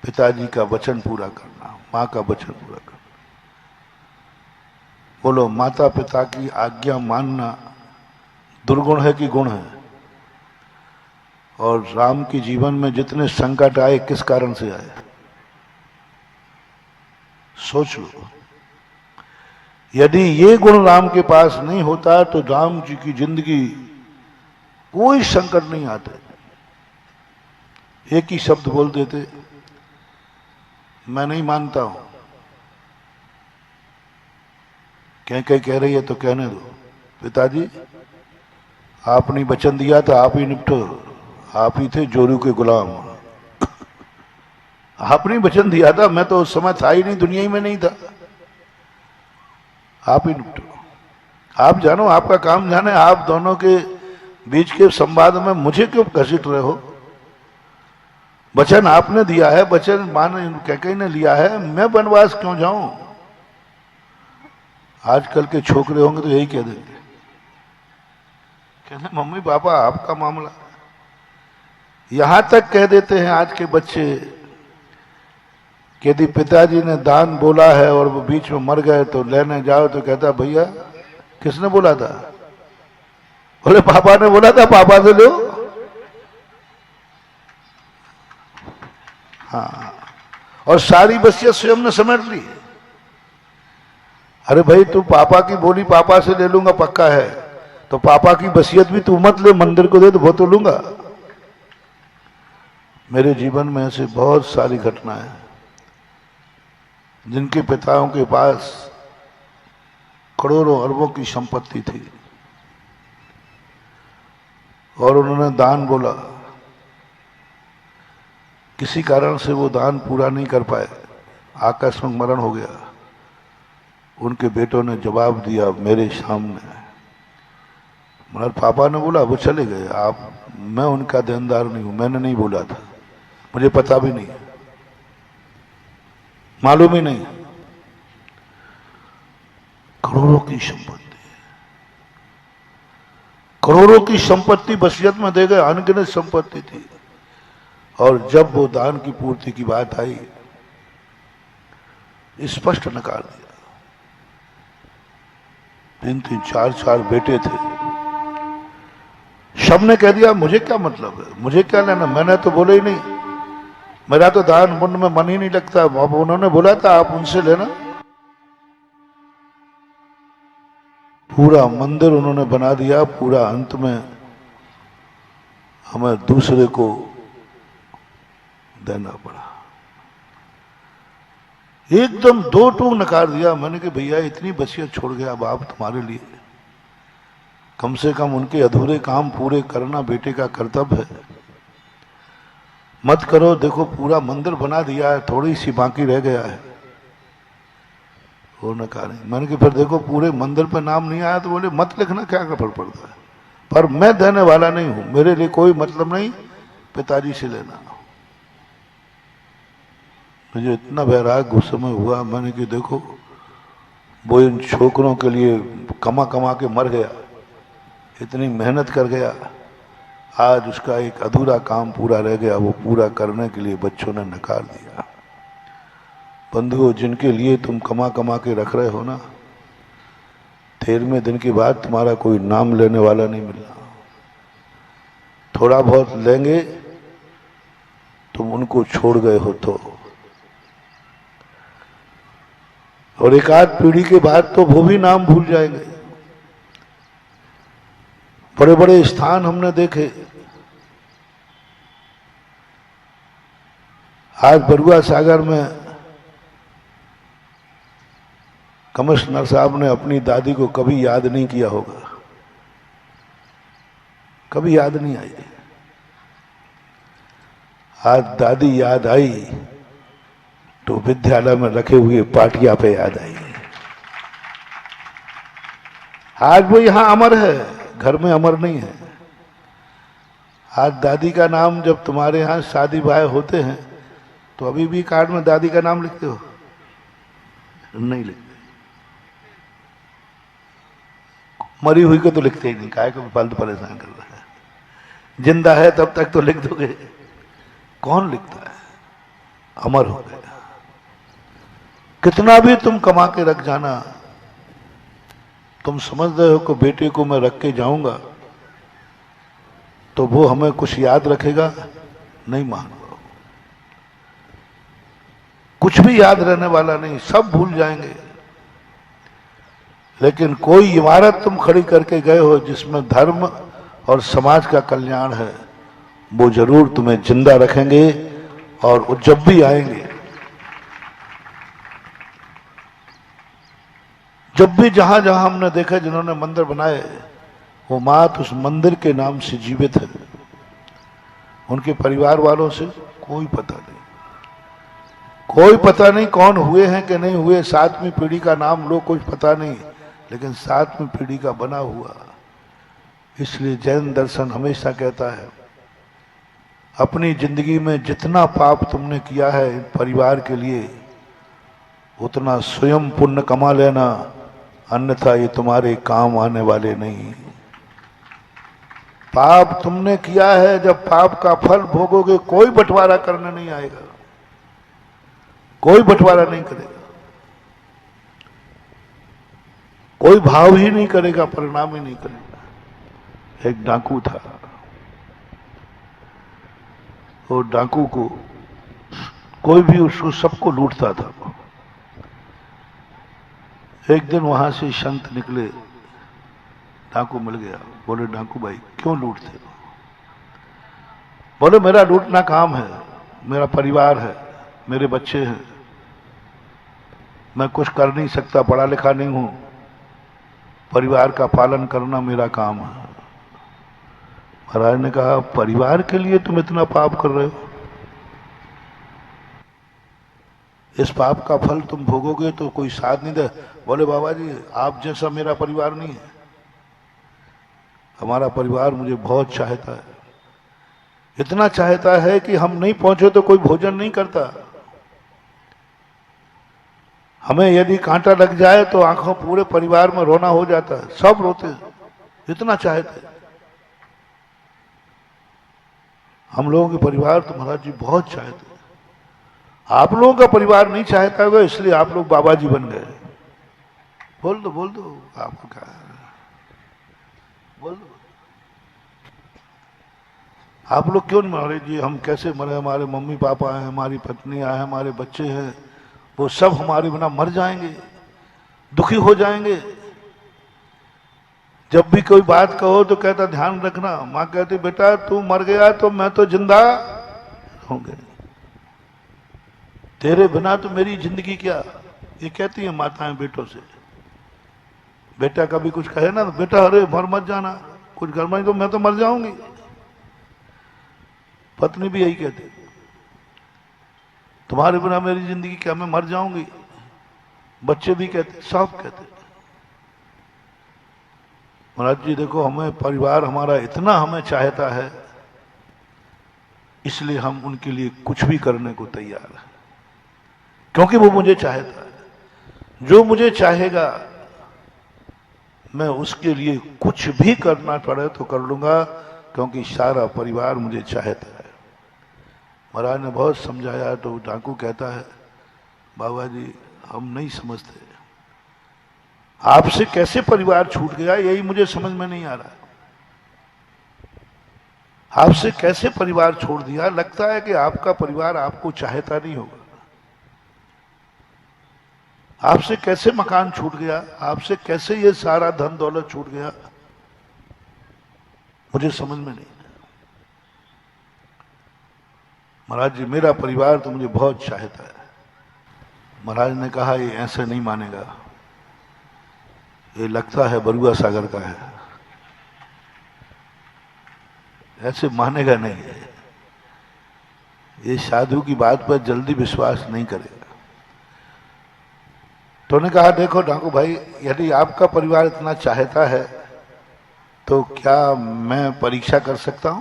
पिताजी का वचन पूरा करना, माँ का वचन पूरा करना। बोलो, माता पिता की आज्ञा मानना दुर्गुण है कि गुण है? और राम के जीवन में जितने संकट आए किस कारण से आए? सोच लो। यदि ये गुण राम के पास नहीं होता तो राम जी की जिंदगी कोई संकट नहीं आते। एक ही शब्द बोल देते, मैं नहीं मानता हूं। कह रही है तो कहने दो। पिताजी आपने वचन दिया था, आप ही निपटो, आप ही थे जोरू के गुलाम। आपने वचन दिया था, मैं तो उस समय था ही नहीं, दुनिया ही में नहीं था। आप ही निपटो, आप जानो, आपका काम जाने। आप दोनों के बीच के संवाद में मुझे क्यों घसीट रहे हो? वचन आपने दिया है, वचन मान कैकेयी ने लिया है, मैं वनवास क्यों जाऊं? आजकल के छोकरे होंगे तो यही कह देंगे, कहते मम्मी पापा आपका मामला। यहां तक कह देते हैं आज के बच्चे कि यदि पिताजी ने दान बोला है और वो बीच में मर गए तो लेने जाओ, तो कहता भैया किसने बोला था? बोले पापा ने बोला था, पापा से लो। हाँ, और सारी वसीयत स्वयं ने समेट ली। अरे भाई, तू पापा की बोली पापा से ले लूंगा पक्का है, तो पापा की वसीयत भी तू मत ले, मंदिर को दे तो वो तो लूंगा। मेरे जीवन में ऐसे बहुत सारी घटनाएं, जिनके पिताओं के पास करोड़ों अरबों की संपत्ति थी और उन्होंने दान बोला, किसी कारण से वो दान पूरा नहीं कर पाए, आकस्मिक मरण हो गया। उनके बेटों ने जवाब दिया मेरे सामने। मगर पापा ने बोला वो चले गए, मैं उनका देनदार नहीं हूं, मैंने नहीं बोला था, मुझे पता भी नहीं, मालूम ही नहीं। करोड़ों की संपत्ति, करोड़ों की संपत्ति वसीयत में दे गए, अनगिनत संपत्ति थी। और जब वो दान की पूर्ति की बात आई, स्पष्ट नकार दिया। 3-3, 4-4 बेटे थे, सबने कह दिया मुझे क्या मतलब है, मुझे क्या लेना, मैंने तो बोला ही नहीं। मेरा तो दान पुण्य में मन ही नहीं लगता। अब उन्होंने बोला था आप उनसे लेना। पूरा मंदिर उन्होंने बना दिया, पूरा अंत में हमें दूसरे को देना पड़ा। एकदम दो टूक नकार दिया। मैंने कहा भैया इतनी बसियत छोड़ गया, अब आप तुम्हारे लिए कम से कम उनके अधूरे काम पूरे करना बेटे का कर्तव्य है। मत करो, देखो पूरा मंदिर बना दिया है, थोड़ी सी बाकी रह गया है। वो नकार नहीं। मैंने कहा फिर देखो पूरे मंदिर पे नाम नहीं आया तो बोले मत लिखना, क्या फर्क पड़ता है, पर मैं देने वाला नहीं हूं, मेरे लिए कोई मतलब नहीं, पिताजी से लेना। मुझे इतना वैराग गुस्से में हुआ। मैंने कहा देखो वो इन छोकरों के लिए कमा कमा के मर गया, इतनी मेहनत कर गया, आज उसका एक अधूरा काम पूरा रह गया, वो पूरा करने के लिए बच्चों ने नकार दिया। बंधुओं, जिनके लिए तुम कमा कमा के रख रहे हो ना, 13वें दिन के बाद तुम्हारा कोई नाम लेने वाला नहीं मिलना। थोड़ा बहुत लेंगे, तुम उनको छोड़ गए हो तो, और एक आध पीढ़ी के बाद तो वो भी नाम भूल जाएंगे। बड़े बड़े स्थान हमने देखे। आज बरुआ सागर में कमिश्नर साहब ने अपनी दादी को कभी याद नहीं किया होगा, कभी याद नहीं आई। आज दादी याद आई तो विद्यालय में रखे हुए पाटिया पे याद आई। आज वो यहां अमर है, घर में अमर नहीं है। आज दादी का नाम जब तुम्हारे यहां शादी ब्याह होते हैं तो अभी भी कार्ड में दादी का नाम लिखते हो? नहीं लिखते। मरी हुई को तो लिखते ही नहीं, काहे को फालतू परेशान कर रहा है। जिंदा है तब तक तो लिख दोगे, कौन लिखता है? अमर हो गया। कितना भी तुम कमा के रख जाना, तुम समझ रहे हो कि बेटे को मैं रख के जाऊंगा तो वो हमें कुछ याद रखेगा? नहीं मानूंगा। कुछ भी याद रहने वाला नहीं, सब भूल जाएंगे। लेकिन कोई इमारत तुम खड़ी करके गए हो जिसमें धर्म और समाज का कल्याण है, वो जरूर तुम्हें जिंदा रखेंगे। और वो जब भी आएंगे, जब भी जहां जहां हमने देखा जिन्होंने मंदिर बनाए, वो मात उस मंदिर के नाम से जीवित है। उनके परिवार वालों से कोई पता नहीं, कोई पता नहीं कौन हुए हैं कि नहीं हुए। 7वीं पीढ़ी का नाम लो, कुछ पता नहीं, लेकिन 7वीं पीढ़ी का बना हुआ। इसलिए जैन दर्शन हमेशा कहता है, अपनी जिंदगी में जितना पाप तुमने किया है इन परिवार के लिए, उतना स्वयं पुण्य कमा लेना, अन्यथा ये तुम्हारे काम आने वाले नहीं। पाप तुमने किया है, जब पाप का फल भोगोगे कोई बंटवारा करने नहीं आएगा, कोई बंटवारा नहीं करेगा, कोई भाव ही नहीं करेगा, परिणाम ही नहीं करेगा। एक डाकू था, वो डाकू को कोई भी उसको सबको लूटता था। एक दिन वहां से संत निकले, डाकू मिल गया। बोले डाकू भाई क्यों लूटते हो? बोले मेरा लूटना काम है, मेरा परिवार है, मेरे बच्चे हैं, मैं कुछ कर नहीं सकता, पढ़ा लिखा नहीं हूं, परिवार का पालन करना मेरा काम है। महाराज ने कहा परिवार के लिए तुम इतना पाप कर रहे हो, इस पाप का फल तुम भोगोगे तो कोई साथ नहीं दे। बोले बाबा जी आप जैसा मेरा परिवार नहीं है, हमारा परिवार मुझे बहुत चाहता है, इतना चाहता है कि हम नहीं पहुंचे तो कोई भोजन नहीं करता। हमें यदि कांटा लग जाए तो आंखों पूरे परिवार में रोना हो जाता है, सब रोते हैं, इतना चाहते हैं। हम लोगों के परिवार तो महाराज जी बहुत चाहते हैं। आप लोगों का परिवार नहीं चाहता होगा, इसलिए आप लोग बाबा जी बन गए। बोल दो आपको क्या है, बोल दो। आप लोग क्यों नहीं मरे जी, हम कैसे मरे, हमारे मम्मी पापा हैं, हमारी पत्नी है, हमारे बच्चे हैं, वो सब हमारे बिना मर जाएंगे, दुखी हो जाएंगे। जब भी कोई बात कहो तो कहता ध्यान रखना, माँ कहती बेटा तू मर गया तो मैं तो जिंदा होंगे, तेरे बिना तो मेरी जिंदगी क्या। ये कहती है माताएं बेटों से। बेटा कभी कुछ कहे ना तो बेटा अरे मर मत जाना, कुछ गड़बड़ी तो मैं तो मर जाऊंगी। पत्नी भी यही कहती, तुम्हारे बिना मेरी जिंदगी क्या, मैं मर जाऊंगी। बच्चे भी कहते, सब कहते। महाराज जी देखो, हमें परिवार हमारा इतना हमें चाहता है, इसलिए हम उनके लिए कुछ भी करने को तैयार हैं, क्योंकि वो मुझे चाहता है। जो मुझे चाहेगा मैं उसके लिए कुछ भी करना पड़े तो कर लूंगा, क्योंकि सारा परिवार मुझे चाहता है। महाराज ने बहुत समझाया तो डाकू कहता है बाबा जी हम नहीं समझते, आपसे कैसे परिवार छूट गया यही मुझे समझ में नहीं आ रहा। आपसे कैसे परिवार छोड़ दिया, लगता है कि आपका परिवार आपको चाहता नहीं होगा। आपसे कैसे मकान छूट गया, आपसे कैसे ये सारा धन दौलत छूट गया, मुझे समझ में नहीं। महाराज जी मेरा परिवार तो मुझे बहुत चाहता है। महाराज ने कहा ये ऐसे नहीं मानेगा, ये लगता है बरुआ सागर का है, ऐसे मानेगा नहीं है, ये साधु की बात पर जल्दी विश्वास नहीं करेगा। तो ने कहा देखो डाकू भाई, यदि आपका परिवार इतना चाहता है तो क्या मैं परीक्षा कर सकता हूं?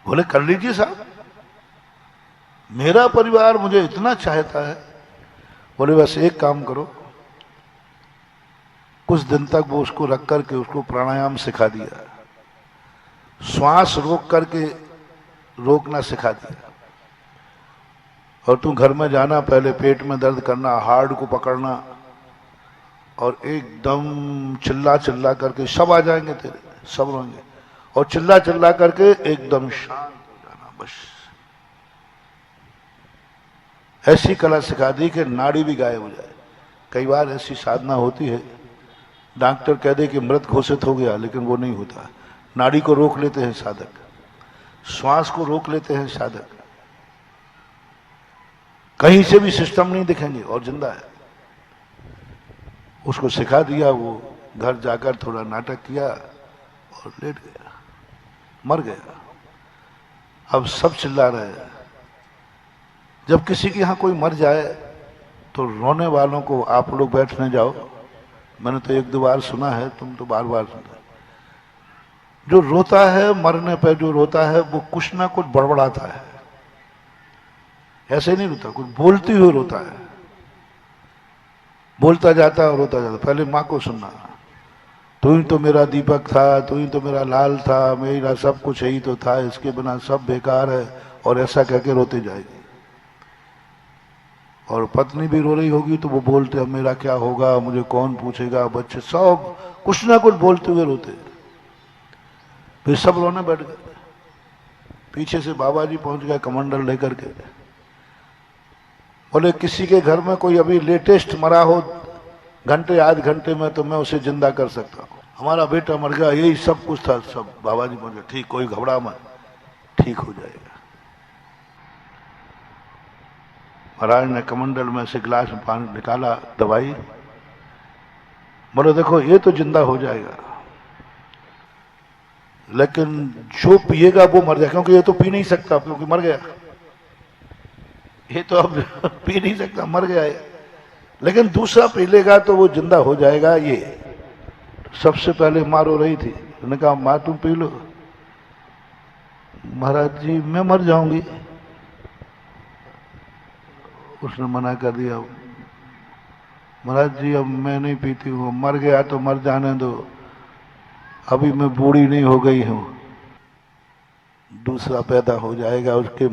बोले कर लीजिए साहब, मेरा परिवार मुझे इतना चाहता है। बोले बस एक काम करो, कुछ दिन तक वो उसको रख करके उसको प्राणायाम सिखा दिया, श्वास रोक करके रोकना सिखा दिया, और तू घर में जाना, पहले पेट में दर्द करना, हार्ड को पकड़ना, और एकदम चिल्ला चिल्ला करके सब आ जाएंगे तेरे, सब रोएंगे, और चिल्ला चिल्ला करके एकदम शांत हो जाना बस। ऐसी कला सिखा दी कि नाड़ी भी गायब हो जाए। कई बार ऐसी साधना होती है, डॉक्टर कह दे कि मृत घोषित हो गया, लेकिन वो नहीं होता। नाड़ी को रोक लेते हैं साधक, श्वास को रोक लेते हैं साधक, कहीं से भी सिस्टम नहीं दिखेंगे और जिंदा है। उसको सिखा दिया, वो घर जाकर थोड़ा नाटक किया और लेट गया, मर गया। अब सब चिल्ला रहे हैं। जब किसी के यहां कोई मर जाए तो रोने वालों को आप लोग बैठने जाओ, मैंने तो एक दो बार सुना है, तुम तो बार बार सुनते। जो रोता है मरने पर, जो रोता है वो कुछ ना कुछ बड़बड़ाता है, ऐसे नहीं रोता, कुछ बोलते हुए रोता है, बोलता जाता है और रोता जाता। पहले माँ को सुनना, तू ही तो मेरा दीपक था, तू ही तो मेरा लाल था, मेरा सब कुछ यही तो था, इसके बिना सब बेकार है, और ऐसा कह के रोते जाएगी। और पत्नी भी रो रही होगी तो वो बोलते अब मेरा क्या होगा, मुझे कौन पूछेगा, बच्चे सब कुछ ना कुछ बोलते हुए रोते। फिर सब रोने बैठ गए। पीछे से बाबा जी पहुंच गए कमंडल लेकर के। बोले किसी के घर में कोई अभी लेटेस्ट मरा हो घंटे आध घंटे में, तो मैं उसे जिंदा कर सकता हूँ। हमारा बेटा मर गया, यही सब कुछ था। सब बाबा जी पहुंच गए, ठीक, कोई घबरा मत, ठीक हो जाएगा। महाराज ने कमंडल में से गिलास में पानी निकाला, दवाई, बोले देखो ये तो जिंदा हो जाएगा, लेकिन जो पिएगा वो मर जाएगा, क्योंकि ये तो पी नहीं सकता क्योंकि मर गया। ये तो अब पी नहीं सकता, मर गया है, लेकिन दूसरा पी लेगा तो वो जिंदा हो जाएगा। ये सबसे पहले माँ रो रही थी, उन्होंने कहा माँ तुम पी लो। महाराज जी मैं मर जाऊंगी। उसने मना कर दिया, महाराज जी अब मैं नहीं पीती हूँ, मर गया तो मर जाने दो, अभी मैं बूढ़ी नहीं हो गई हूँ, दूसरा पैदा हो जाएगा, उसके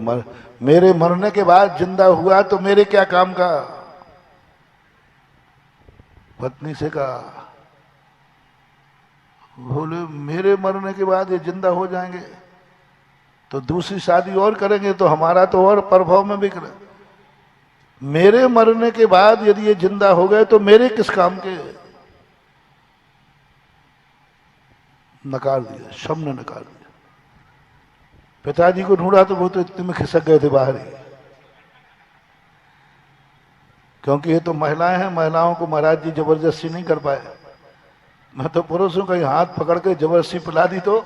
मेरे मरने के बाद जिंदा हुआ तो मेरे क्या काम का। पत्नी से कहा, बोले मेरे मरने के बाद ये जिंदा हो जाएंगे तो दूसरी शादी और करेंगे तो हमारा तो और प्रभाव में बिक रहा। मेरे मरने के बाद यदि ये जिंदा हो गए तो मेरे किस काम के? नकार दिया, सबने नकार दिया। पिताजी को ढूंढा तो वो तो इतने में खिसक गए थे बाहर ही, क्योंकि ये तो महिलाएं हैं, महिलाओं को महाराज जी जबरदस्ती नहीं कर पाए। मैं तो पुरुषों का ही हाथ पकड़ के जबरदस्ती पिला दी तो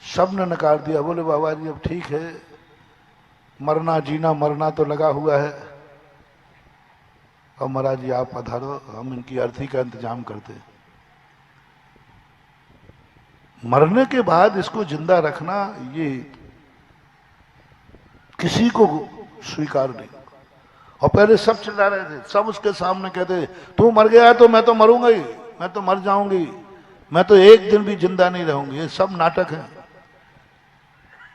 सबने नकार दिया। बोले बाबा जी अब ठीक है, मरना जीना मरना तो लगा हुआ है, अब महाराज जी आप पधारो, हम इनकी अर्थी का इंतजाम करते हैं। मरने के बाद इसको जिंदा रखना ये किसी को स्वीकार नहीं। और पहले सब चिल्ला रहे थे, सब उसके सामने कहते तू मर गया तो मैं तो मरूंगा ही, मैं तो मर जाऊंगी, मैं तो एक दिन भी जिंदा नहीं रहूंगी। ये सब नाटक है।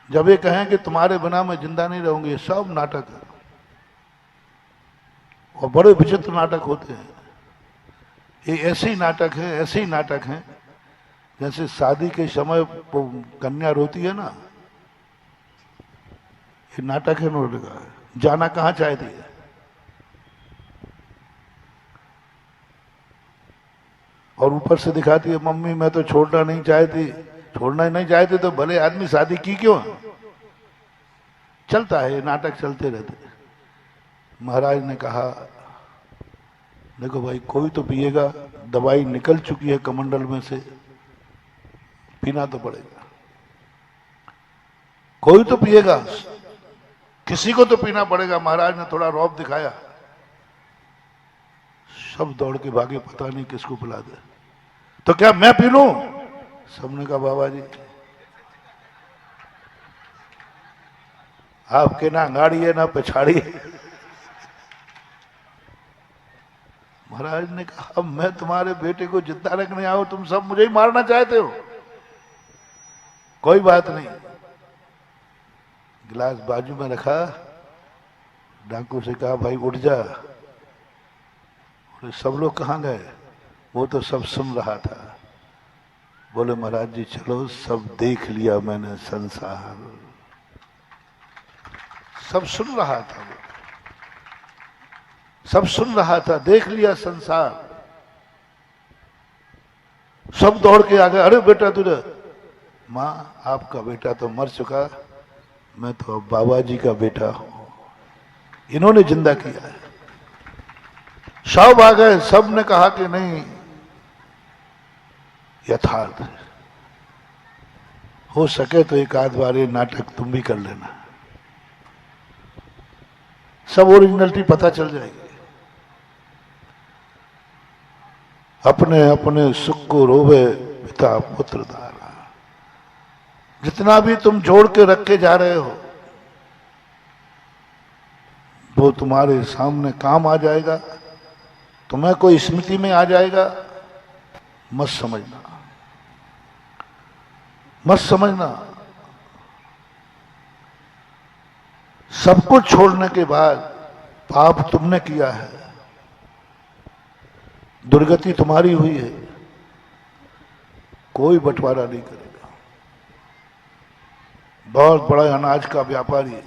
जब ये कहें कि तुम्हारे बिना मैं जिंदा नहीं रहूंगी, ये सब नाटक है। और बड़े विचित्र नाटक होते हैं। ये ऐसे ही नाटक है, ऐसे ही नाटक है जैसे शादी के समय वो कन्या रोती है ना, ये नाटक है। उन्होंने कहा जाना कहाँ चाहती है? और ऊपर से दिखाती है मम्मी मैं तो छोड़ना नहीं चाहती। छोड़ना ही नहीं चाहते तो भले आदमी शादी की क्यों? चलता है, ये नाटक चलते रहते। महाराज ने कहा देखो भाई कोई तो पिएगा, दवाई निकल चुकी है कमंडल में से, पीना तो पड़ेगा। कोई तो पिएगा, किसी को तो पीना पड़ेगा। महाराज ने थोड़ा रौब दिखाया, सब दौड़ के भागे, पता नहीं किसको पिला दे। तो क्या मैं पी लूं? सबने कहा बाबा जी आपके ना गाड़ी है ना पिछाड़ी है। महाराज ने कहा अब मैं तुम्हारे बेटे को जिंदा रखने आओ, तुम सब मुझे ही मारना चाहते हो? कोई बात नहीं। गिलास बाजू में रखा, डाकू से कहा भाई उठ जा। और सब लोग कहाँ गए? वो तो सब सुन रहा था। बोले महाराज जी चलो, सब देख लिया मैंने संसार। सब सुन रहा था, वो सब सुन रहा था, देख लिया संसार। सब दौड़ के आ गए, अरे बेटा तुझे, मां आपका बेटा तो मर चुका, मैं तो अब बाबा जी का बेटा हूं, इन्होंने जिंदा किया है। सब आ गए, सब ने कहा कि नहीं यथार्थ है, हो सके तो एक आध बार ये नाटक तुम भी कर लेना, सब ओरिजिनलिटी पता चल जाएगी। अपने अपने सुख को रोवे पिता पुत्र दारा। जितना भी तुम जोड़ के रख के जा रहे हो वो तुम्हारे सामने काम आ जाएगा, तुम्हें कोई स्मृति में आ जाएगा। मत समझना, मत समझना। सब कुछ छोड़ने के बाद पाप तुमने किया है, दुर्गति तुम्हारी हुई है, कोई बंटवारा नहीं करेगा। बहुत बड़ा अनाज का व्यापारी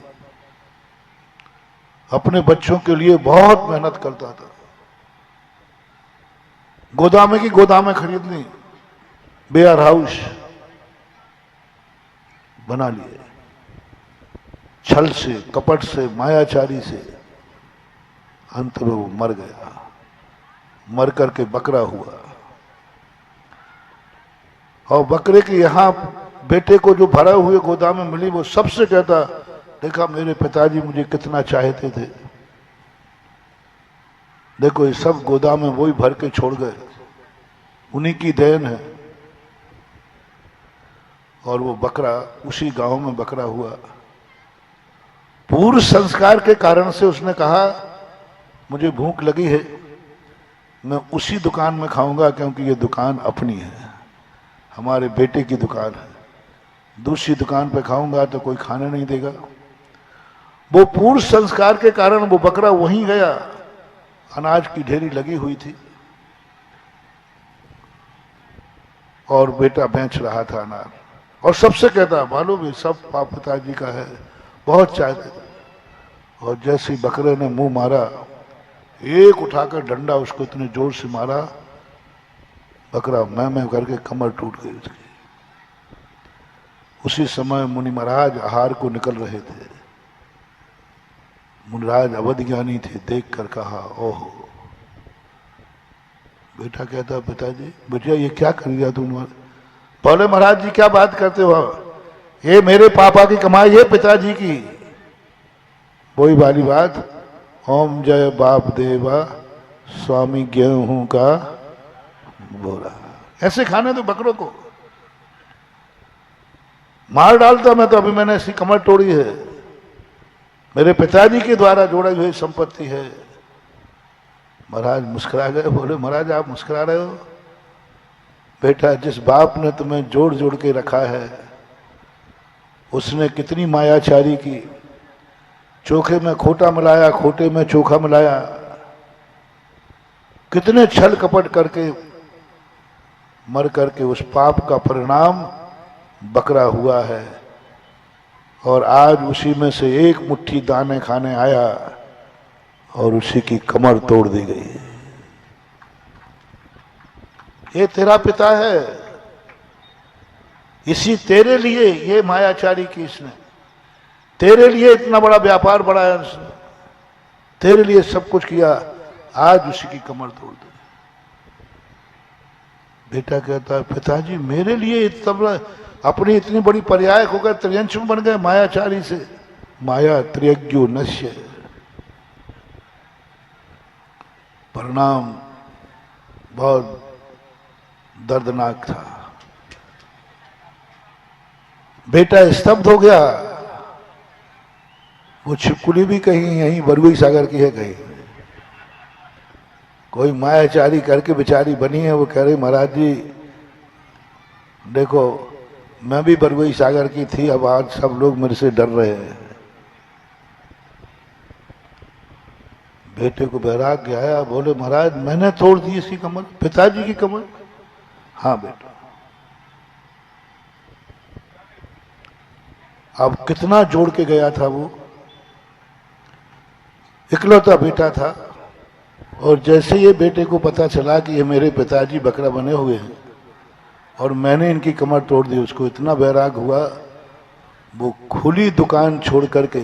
अपने बच्चों के लिए बहुत मेहनत करता था। गोदामे की गोदामें खरीद ली, वेयर हाउस बना लिए, छल से, कपट से, मायाचारी से। अंत में वो मर गया, मर करके बकरा हुआ। और बकरे के यहां बेटे को जो भरा हुए गोदाम में मिली, वो सबसे कहता देखा मेरे पिताजी मुझे कितना चाहते थे, देखो ये सब गोदाम में वही भर के छोड़ गए, उन्हीं की देन है। और वो बकरा उसी गांव में बकरा हुआ। पूर्व संस्कार के कारण से उसने कहा मुझे भूख लगी है, मैं उसी दुकान में खाऊंगा, क्योंकि ये दुकान अपनी है, हमारे बेटे की दुकान है। दूसरी दुकान पे खाऊंगा तो कोई खाने नहीं देगा। वो पूर्व संस्कार के कारण वो बकरा वहीं गया, अनाज की ढेरी लगी हुई थी। और बेटा बेच रहा था अनार, और सबसे कहता मालूम ये सब पिताजी का है, बहुत चाहते थे। और जैसे ही बकरे ने मुंह मारा, एक उठाकर डंडा उसको इतने जोर से मारा, बकरा मैं करके कमर टूट गई उसकी। उसी समय मुनि महाराज आहार को निकल रहे थे। मुनिराज अवध ज्ञानी थे, देख कर कहा ओहो। बेटा कहता पिताजी बेटा ये क्या कर दिया तुमने? बोले महाराज जी क्या बात करते हो, ये मेरे पापा की कमाई है, पिताजी की। वही वाली बात, ओम जय बाप देवा स्वामी गेहूं का बोरा। ऐसे खाने तो बकरों को मार डालता मैं तो, अभी मैंने ऐसी कमर तोड़ी है, मेरे पिताजी के द्वारा जोड़ी हुई संपत्ति है। महाराज मुस्कुरा गए, बोले महाराज आप मुस्कुरा रहे हो? बेटा जिस बाप ने तुम्हें जोड़ जोड़ के रखा है उसने कितनी मायाचारी की, चोखे में खोटा मिलाया, खोटे में चोखा मिलाया, कितने छल कपट करके मर करके उस पाप का परिणाम बकरा हुआ है। और आज उसी में से एक मुट्ठी दाने खाने आया और उसी की कमर तोड़ दी गई। ये तेरा पिता है, इसी तेरे लिए ये मायाचारी की इसने, तेरे लिए इतना बड़ा व्यापार बढ़ाया उसने, तेरे लिए सब कुछ किया, आज उसी की कमर तोड़ दी। बेटा कहता है पिताजी मेरे लिए इतना, अपनी इतनी बड़ी पर्याय होकर त्रियंश में बन गए मायाचारी से। माया त्रियज्ञो नश्य, परिणाम बहुत दर्दनाक था। बेटा स्तब्ध हो गया। वो छिपकुली भी कहीं यहीं बरगुई सागर की है, कहीं कोई मायाचारी करके बेचारी बनी है। वो कह रही महाराज जी देखो मैं भी बरगुई सागर की थी, अब आज सब लोग मेरे से डर रहे हैं। बेटे को वैराग्य आया, बोले महाराज मैंने तोड़ दी इसकी कमर, पिताजी की कमर? हाँ बेटा। अब कितना जोड़ के गया था वो, इकलौता बेटा था। और जैसे ये बेटे को पता चला कि ये मेरे पिताजी बकरा बने हुए हैं और मैंने इनकी कमर तोड़ दी, उसको इतना वैराग हुआ, वो खुली दुकान छोड़ करके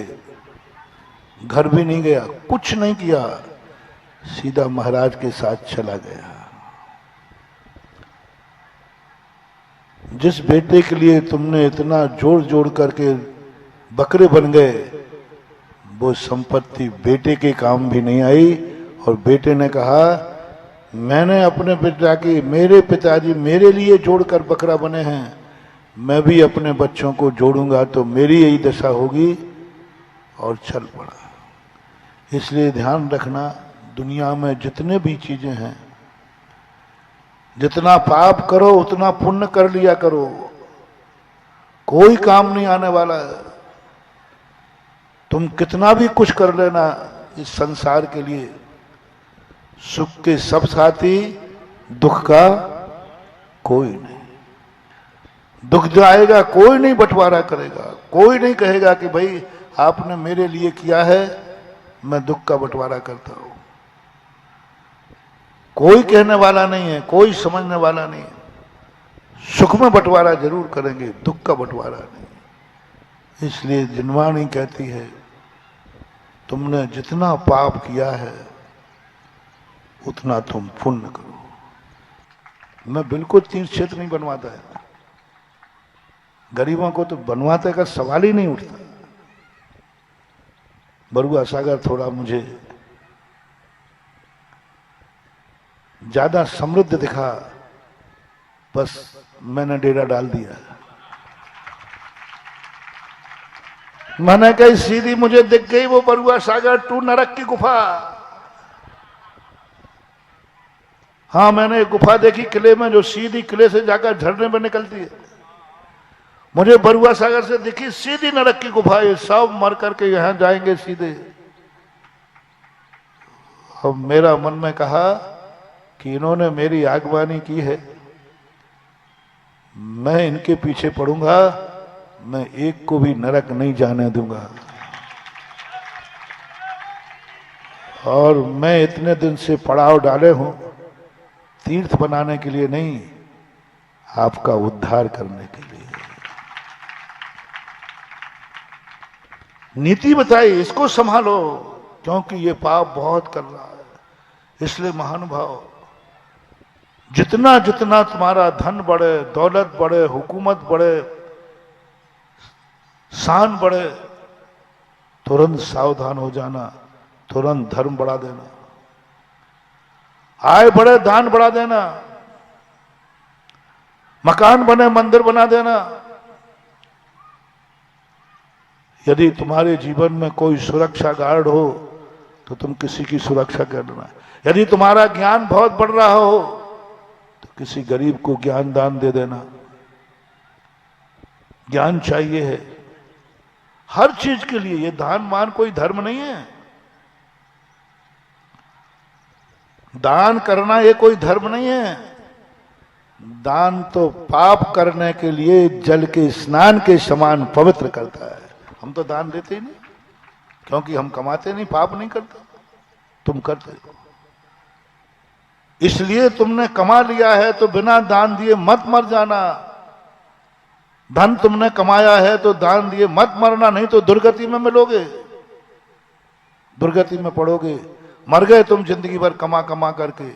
घर भी नहीं गया, कुछ नहीं किया, सीधा महाराज के साथ चला गया। जिस बेटे के लिए तुमने इतना जोड़ जोड़ करके बकरे बन गए, वो संपत्ति बेटे के काम भी नहीं आई। और बेटे ने कहा मैंने अपने पिता की, मेरे पिताजी मेरे लिए जोड़कर बकरा बने हैं, मैं भी अपने बच्चों को जोड़ूंगा तो मेरी यही दशा होगी, और चल पड़ा। इसलिए ध्यान रखना, दुनिया में जितने भी चीजें हैं, जितना पाप करो उतना पुण्य कर लिया करो, कोई काम नहीं आने वाला है। तुम कितना भी कुछ कर लेना इस संसार के लिए, सुख के सब साथी, दुख का कोई नहीं। दुख जाएगा, कोई नहीं बंटवारा करेगा, कोई नहीं कहेगा कि भाई आपने मेरे लिए किया है मैं दुख का बंटवारा करता हूं। कोई कहने वाला नहीं है, कोई समझने वाला नहीं है। सुख में बंटवारा जरूर करेंगे, दुख का बंटवारा नहीं। इसलिए जिनवाणी कहती है तुमने जितना पाप किया है उतना तुम पुण्य करो। मैं बिल्कुल तीर्थ क्षेत्र नहीं बनवाता है, गरीबों को तो बनवाते का सवाल ही नहीं उठता। बरुआ सागर थोड़ा मुझे ज्यादा समृद्ध दिखा, बस मैंने डेरा डाल दिया। मैंने कही सीधी मुझे दिख गई वो बरुआ सागर टू नरक की गुफा। हाँ मैंने एक गुफा देखी किले में, जो सीधी किले से जाकर झरने में निकलती है। मुझे बरुआ सागर से दिखी सीधी नरक की गुफा, ये सब मर करके यहां जाएंगे सीधे। अब मेरा मन में कहा कि इन्होंने मेरी आगवानी की है, मैं इनके पीछे पड़ूंगा, मैं एक को भी नरक नहीं जाने दूंगा। और मैं इतने दिन से पड़ाव डाले हूं तीर्थ बनाने के लिए नहीं, आपका उद्धार करने के लिए। नीति बताई, इसको संभालो, क्योंकि ये पाप बहुत कर रहा है। इसलिए महानुभाव, जितना जितना तुम्हारा धन बढ़े, दौलत बढ़े, हुकूमत बढ़े, शान बढ़े, तुरंत सावधान हो जाना, तुरंत धर्म बढ़ा देना। आय बढ़े, दान बढ़ा देना, मकान बने, मंदिर बना देना। यदि तुम्हारे जीवन में कोई सुरक्षा गार्ड हो तो तुम किसी की सुरक्षा कर लेना। यदि तुम्हारा ज्ञान बहुत बढ़ रहा हो तो किसी गरीब को ज्ञान दान दे देना। ज्ञान चाहिए है हर चीज के लिए। ये दान मान कोई धर्म नहीं है। दान करना ये कोई धर्म नहीं है। दान तो पाप करने के लिए जल के स्नान के समान पवित्र करता है। हम तो दान देते ही नहीं, क्योंकि हम कमाते नहीं, पाप नहीं करते, तुम करते हो। इसलिए तुमने कमा लिया है तो बिना दान दिए मत मर जाना। धन तुमने कमाया है तो दान दिए मत मरना, नहीं तो दुर्गति में मिलोगे, दुर्गति में पड़ोगे। मर गए तुम जिंदगी भर कमा कमा करके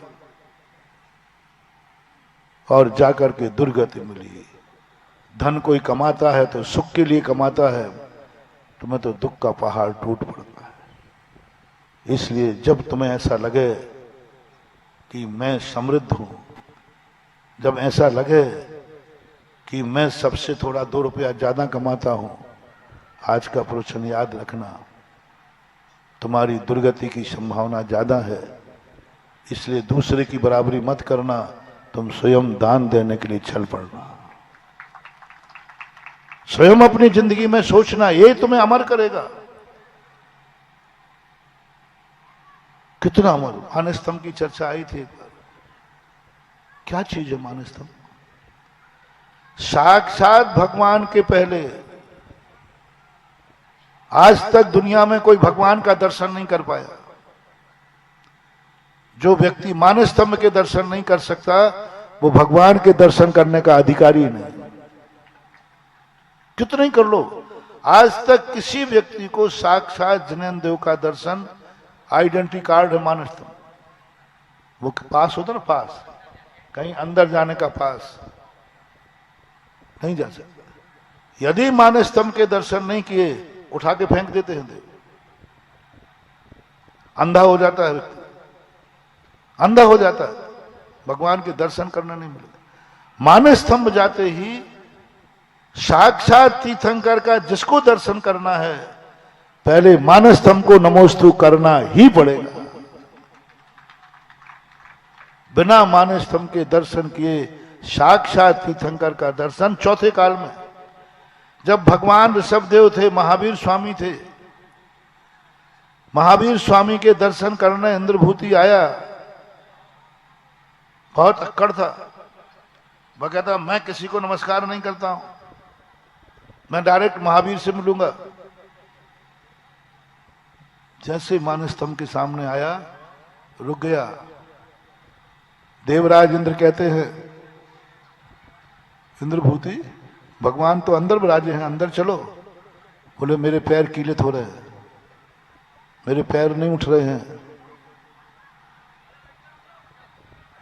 और जाकर के दुर्गति मिली। धन कोई कमाता है तो सुख के लिए कमाता है, तुम्हें तो दुख का पहाड़ टूट पड़ता है। इसलिए जब तुम्हें ऐसा लगे कि मैं समृद्ध हूं, जब ऐसा लगे कि मैं सबसे थोड़ा 2 रुपया ज्यादा कमाता हूं, आज का प्रवचन याद रखना, तुम्हारी दुर्गति की संभावना ज्यादा है। इसलिए दूसरे की बराबरी मत करना, तुम स्वयं दान देने के लिए चल पड़ना। स्वयं अपनी जिंदगी में सोचना, ये तुम्हें अमर करेगा। कितना अमर। मानस्तंभ की चर्चा आई थी एक बार। क्या चीज है मानस्तंभ? साक्षात भगवान के पहले आज तक दुनिया में कोई भगवान का दर्शन नहीं कर पाया। जो व्यक्ति मानस्तंभ के दर्शन नहीं कर सकता वो भगवान के दर्शन करने का अधिकारी नहीं। कितना ही कर लो, आज तक किसी व्यक्ति को साक्षात जिनेन्द्र देव का दर्शन, आइडेंटिटी कार्ड है मानस्तंभ, वो पास होता ना, पास, कहीं अंदर जाने का पास, नहीं जा सकता। यदि मानस्तंभ के दर्शन नहीं किए, उठा के फेंक देते हैं देव, अंधा हो जाता है व्यक्ति, अंधा हो जाता है, भगवान के दर्शन करना नहीं मिलता। मानस्तंभ जाते ही साक्षात तीर्थंकर का जिसको दर्शन करना है, पहले मानस्तंभ को नमोस्तु करना ही पड़ेगा। बिना मानस्तंभ के दर्शन किए साक्षात तीर्थंकर का दर्शन चौथे काल में, जब भगवान ऋषभदेव थे, महावीर स्वामी थे, महावीर स्वामी के दर्शन करने इंद्रभूति आया। बहुत अक्कड़ था, वह कहता मैं किसी को नमस्कार नहीं करता हूं, मैं डायरेक्ट महावीर से मिलूंगा। जैसे मानस्तंभ के सामने आया, रुक गया। देवराज इंद्र कहते हैं, इंद्रभूति भगवान तो अंदर विराजे हैं, अंदर चलो। बोले मेरे पैर कीलित हो रहे हैं, मेरे पैर नहीं उठ रहे हैं।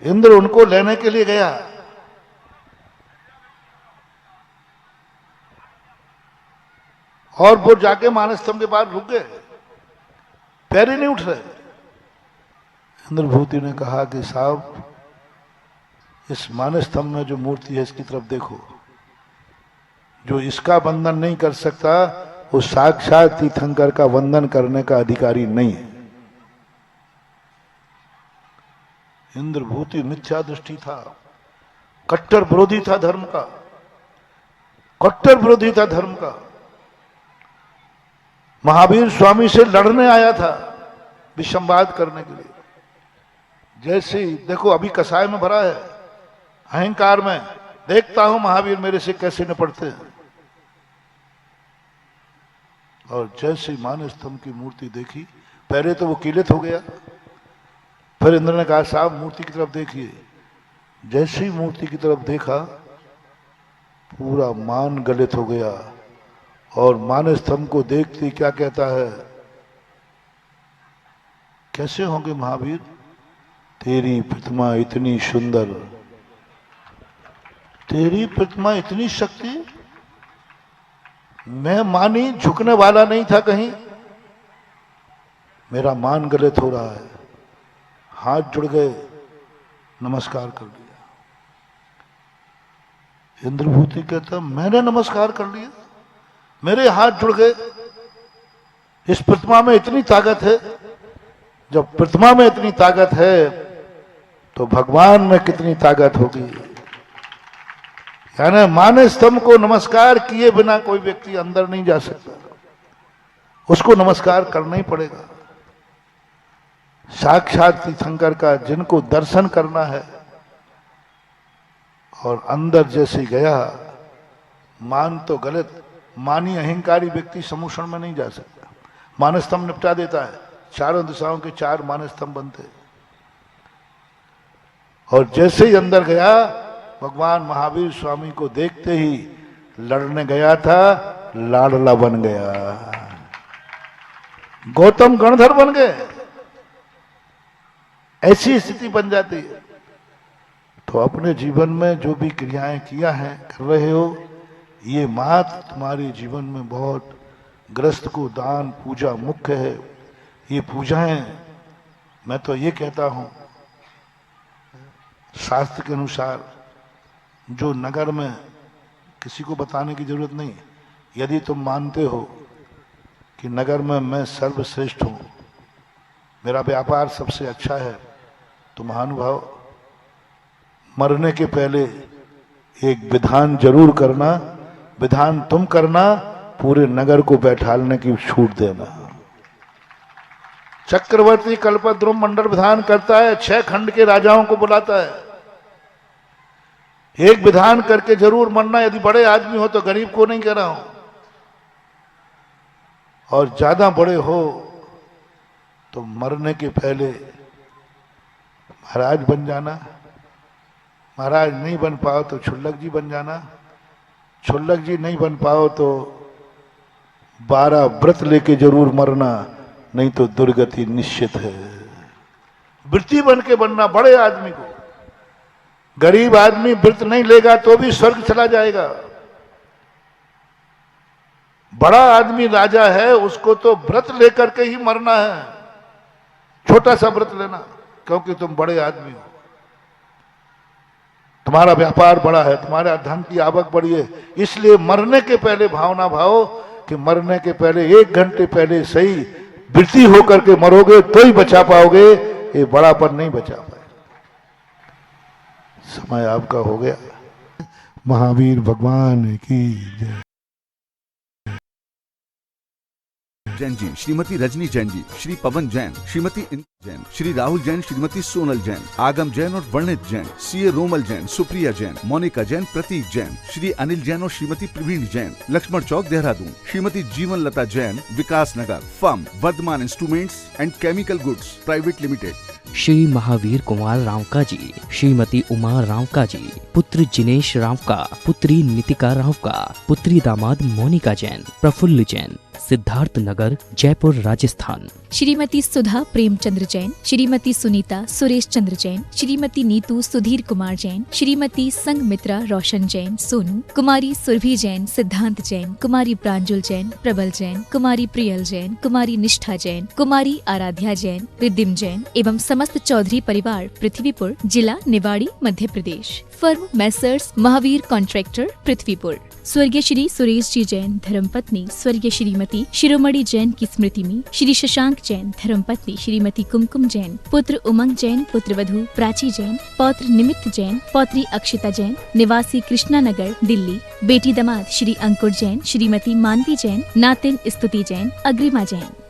इंद्र उनको लेने के लिए गया, और वो जाके मानस्तंभ के पास रुक गए, पैर ही नहीं उठ रहे। इंद्रभूति ने कहा कि साहब, इस मानस्तंभ में जो मूर्ति है इसकी तरफ देखो, जो इसका वंदन नहीं कर सकता वो साक्षात तीर्थंकर का वंदन करने का अधिकारी नहीं है। इंद्रभूति मिथ्या दृष्टि था, कट्टर विरोधी था धर्म का, कट्टर विरोधी था धर्म का। महावीर स्वामी से लड़ने आया था, विसंवाद करने के लिए। जैसे ही देखो अभी कसाय में भरा है, अहंकार में, देखता हूं महावीर मेरे से कैसे निपटते हैं। और जैसे मानस स्तंभ की मूर्ति देखी, पहले तो वो कीलित हो गया, फिर इंद्र ने कहा साहब मूर्ति की तरफ देखिए। जैसे ही मूर्ति की तरफ देखा पूरा मान गलित हो गया, और मानस स्तंभ को देखते क्या कहता है, कैसे होंगे महावीर, तेरी प्रतिमा इतनी सुंदर, तेरी प्रतिमा इतनी शक्ति। मैं मानी झुकने वाला नहीं था कहीं, मेरा मान गलत हो रहा है। हाथ जुड़ गए, नमस्कार कर लिया। इंद्रभूति कहता मैंने नमस्कार कर लिया, मेरे हाथ जुड़ गए। इस प्रतिमा में इतनी ताकत है, जब प्रतिमा में इतनी ताकत है तो भगवान में कितनी ताकत होगी। यानी मानस स्तंभ को नमस्कार किए बिना कोई व्यक्ति अंदर नहीं जा सकता, उसको नमस्कार करना ही पड़ेगा। साक्षात तीर्थंकर का जिनको दर्शन करना है, और अंदर जैसे गया, मान तो गलत, मानी अहंकारी व्यक्ति समूषण में नहीं जा सकता। मानस स्तंभ निपटा देता है, चारों दिशाओं के 4 मानस स्तंभ बनते। और जैसे ही अंदर गया, भगवान महावीर स्वामी को देखते ही लड़ने गया था, लाडला बन गया, गौतम गणधर बन गए। ऐसी स्थिति बन जाती है। तो अपने जीवन में जो भी क्रियाएं किया है, कर रहे हो, ये मात्र तुम्हारे जीवन में बहुत ग्रस्त को दान पूजा मुख्य है। ये पूजाएं, मैं तो ये कहता हूं, शास्त्र के अनुसार जो नगर में, किसी को बताने की जरूरत नहीं, यदि तुम मानते हो कि नगर में मैं सर्वश्रेष्ठ हूं, मेरा व्यापार सबसे अच्छा है, तो महानुभाव मरने के पहले एक विधान जरूर करना। विधान तुम करना, पूरे नगर को बैठालने की छूट देना। चक्रवर्ती कल्पद्रुम मंडल विधान करता है, 6 खंड के राजाओं को बुलाता है, एक विधान करके जरूर मरना। यदि बड़े आदमी हो तो, गरीब को नहीं कह रहा हूं, और ज्यादा बड़े हो तो मरने के पहले महाराज बन जाना। महाराज नहीं बन पाओ तो छुल्लक जी बन जाना। छुल्लक जी नहीं बन पाओ तो 12 व्रत लेके जरूर मरना, नहीं तो दुर्गति निश्चित है। वृत्ति बन के बनना बड़े आदमी को। गरीब आदमी व्रत नहीं लेगा तो भी स्वर्ग चला जाएगा। बड़ा आदमी राजा है, उसको तो व्रत लेकर के ही मरना है। छोटा सा व्रत लेना, क्योंकि तुम बड़े आदमी हो, तुम्हारा व्यापार बड़ा है, तुम्हारा धन की आवक बड़ी है, इसलिए मरने के पहले भावना भाव कि मरने के पहले 1 घंटे पहले सही वृत्ति होकर के मरोगे तो ही बचा पाओगे। ये बड़ापन नहीं बचा पाए। समय आपका हो गया। महावीर भगवान की जय। जैन जी, श्रीमती रजनी जैन जी, श्री पवन जैन, श्रीमती इंद्रा जैन, श्री राहुल जैन, श्रीमती सोनल जैन, आगम जैन और वर्णित जैन, सीए रोमल जैन, सुप्रिया जैन, मोनिका जैन, प्रतीक जैन, श्री अनिल जैन और Shrimati Praveen Jain, Laxman Chowk Dehradun, Shrimati Jeevan Lata Jain, Vikas Nagar, firm Vardhman instruments and chemical goods private limited. Shri Mahavir Kumar Rawka ji, Shrimati Uma Rawka ji, पुत्र जिनेश रावका, पुत्री नितिका रावका, पुत्री दामाद मोनिका जैन, प्रफुल्ल जैन, सिद्धार्थ नगर, जयपुर, राजस्थान। श्रीमती सुधा प्रेमचंद्र जैन, श्रीमती सुनीता सुरेश चंद्र जैन, श्रीमती नीतू सुधीर कुमार जैन, श्रीमती संगमित्रा रोशन जैन सोनू, कुमारी सुरभि जैन, सिद्धांत जैन, कुमारी प्रांजुल जैन, प्रबल जैन, कुमारी प्रियल जैन, कुमारी निष्ठा जैन, कुमारी आराध्या जैन, रिद्धिम जैन एवं समस्त चौधरी परिवार, पृथ्वीपुर, जिला Niwari, Madhya Pradesh. Firm Messrs Mahavir contractor, Prithvipur. स्वर्गीय श्री सुरेश जी जैन धर्मपत्नी स्वर्गीय श्रीमती शिरोमणि जैन की स्मृति में श्री शशांक जैन धर्मपत्नी श्रीमती कुमकुम जैन, पुत्र उमंग जैन, पुत्रवधू प्राची जैन, पौत्र निमित्त जैन, पौत्री अक्षिता जैन, निवासी कृष्णा नगर, दिल्ली, बेटी दामाद श्री अंकुर जैन, श्रीमती मानवी जैन, नातिन स्तुति जैन, अग्रिमा जैन।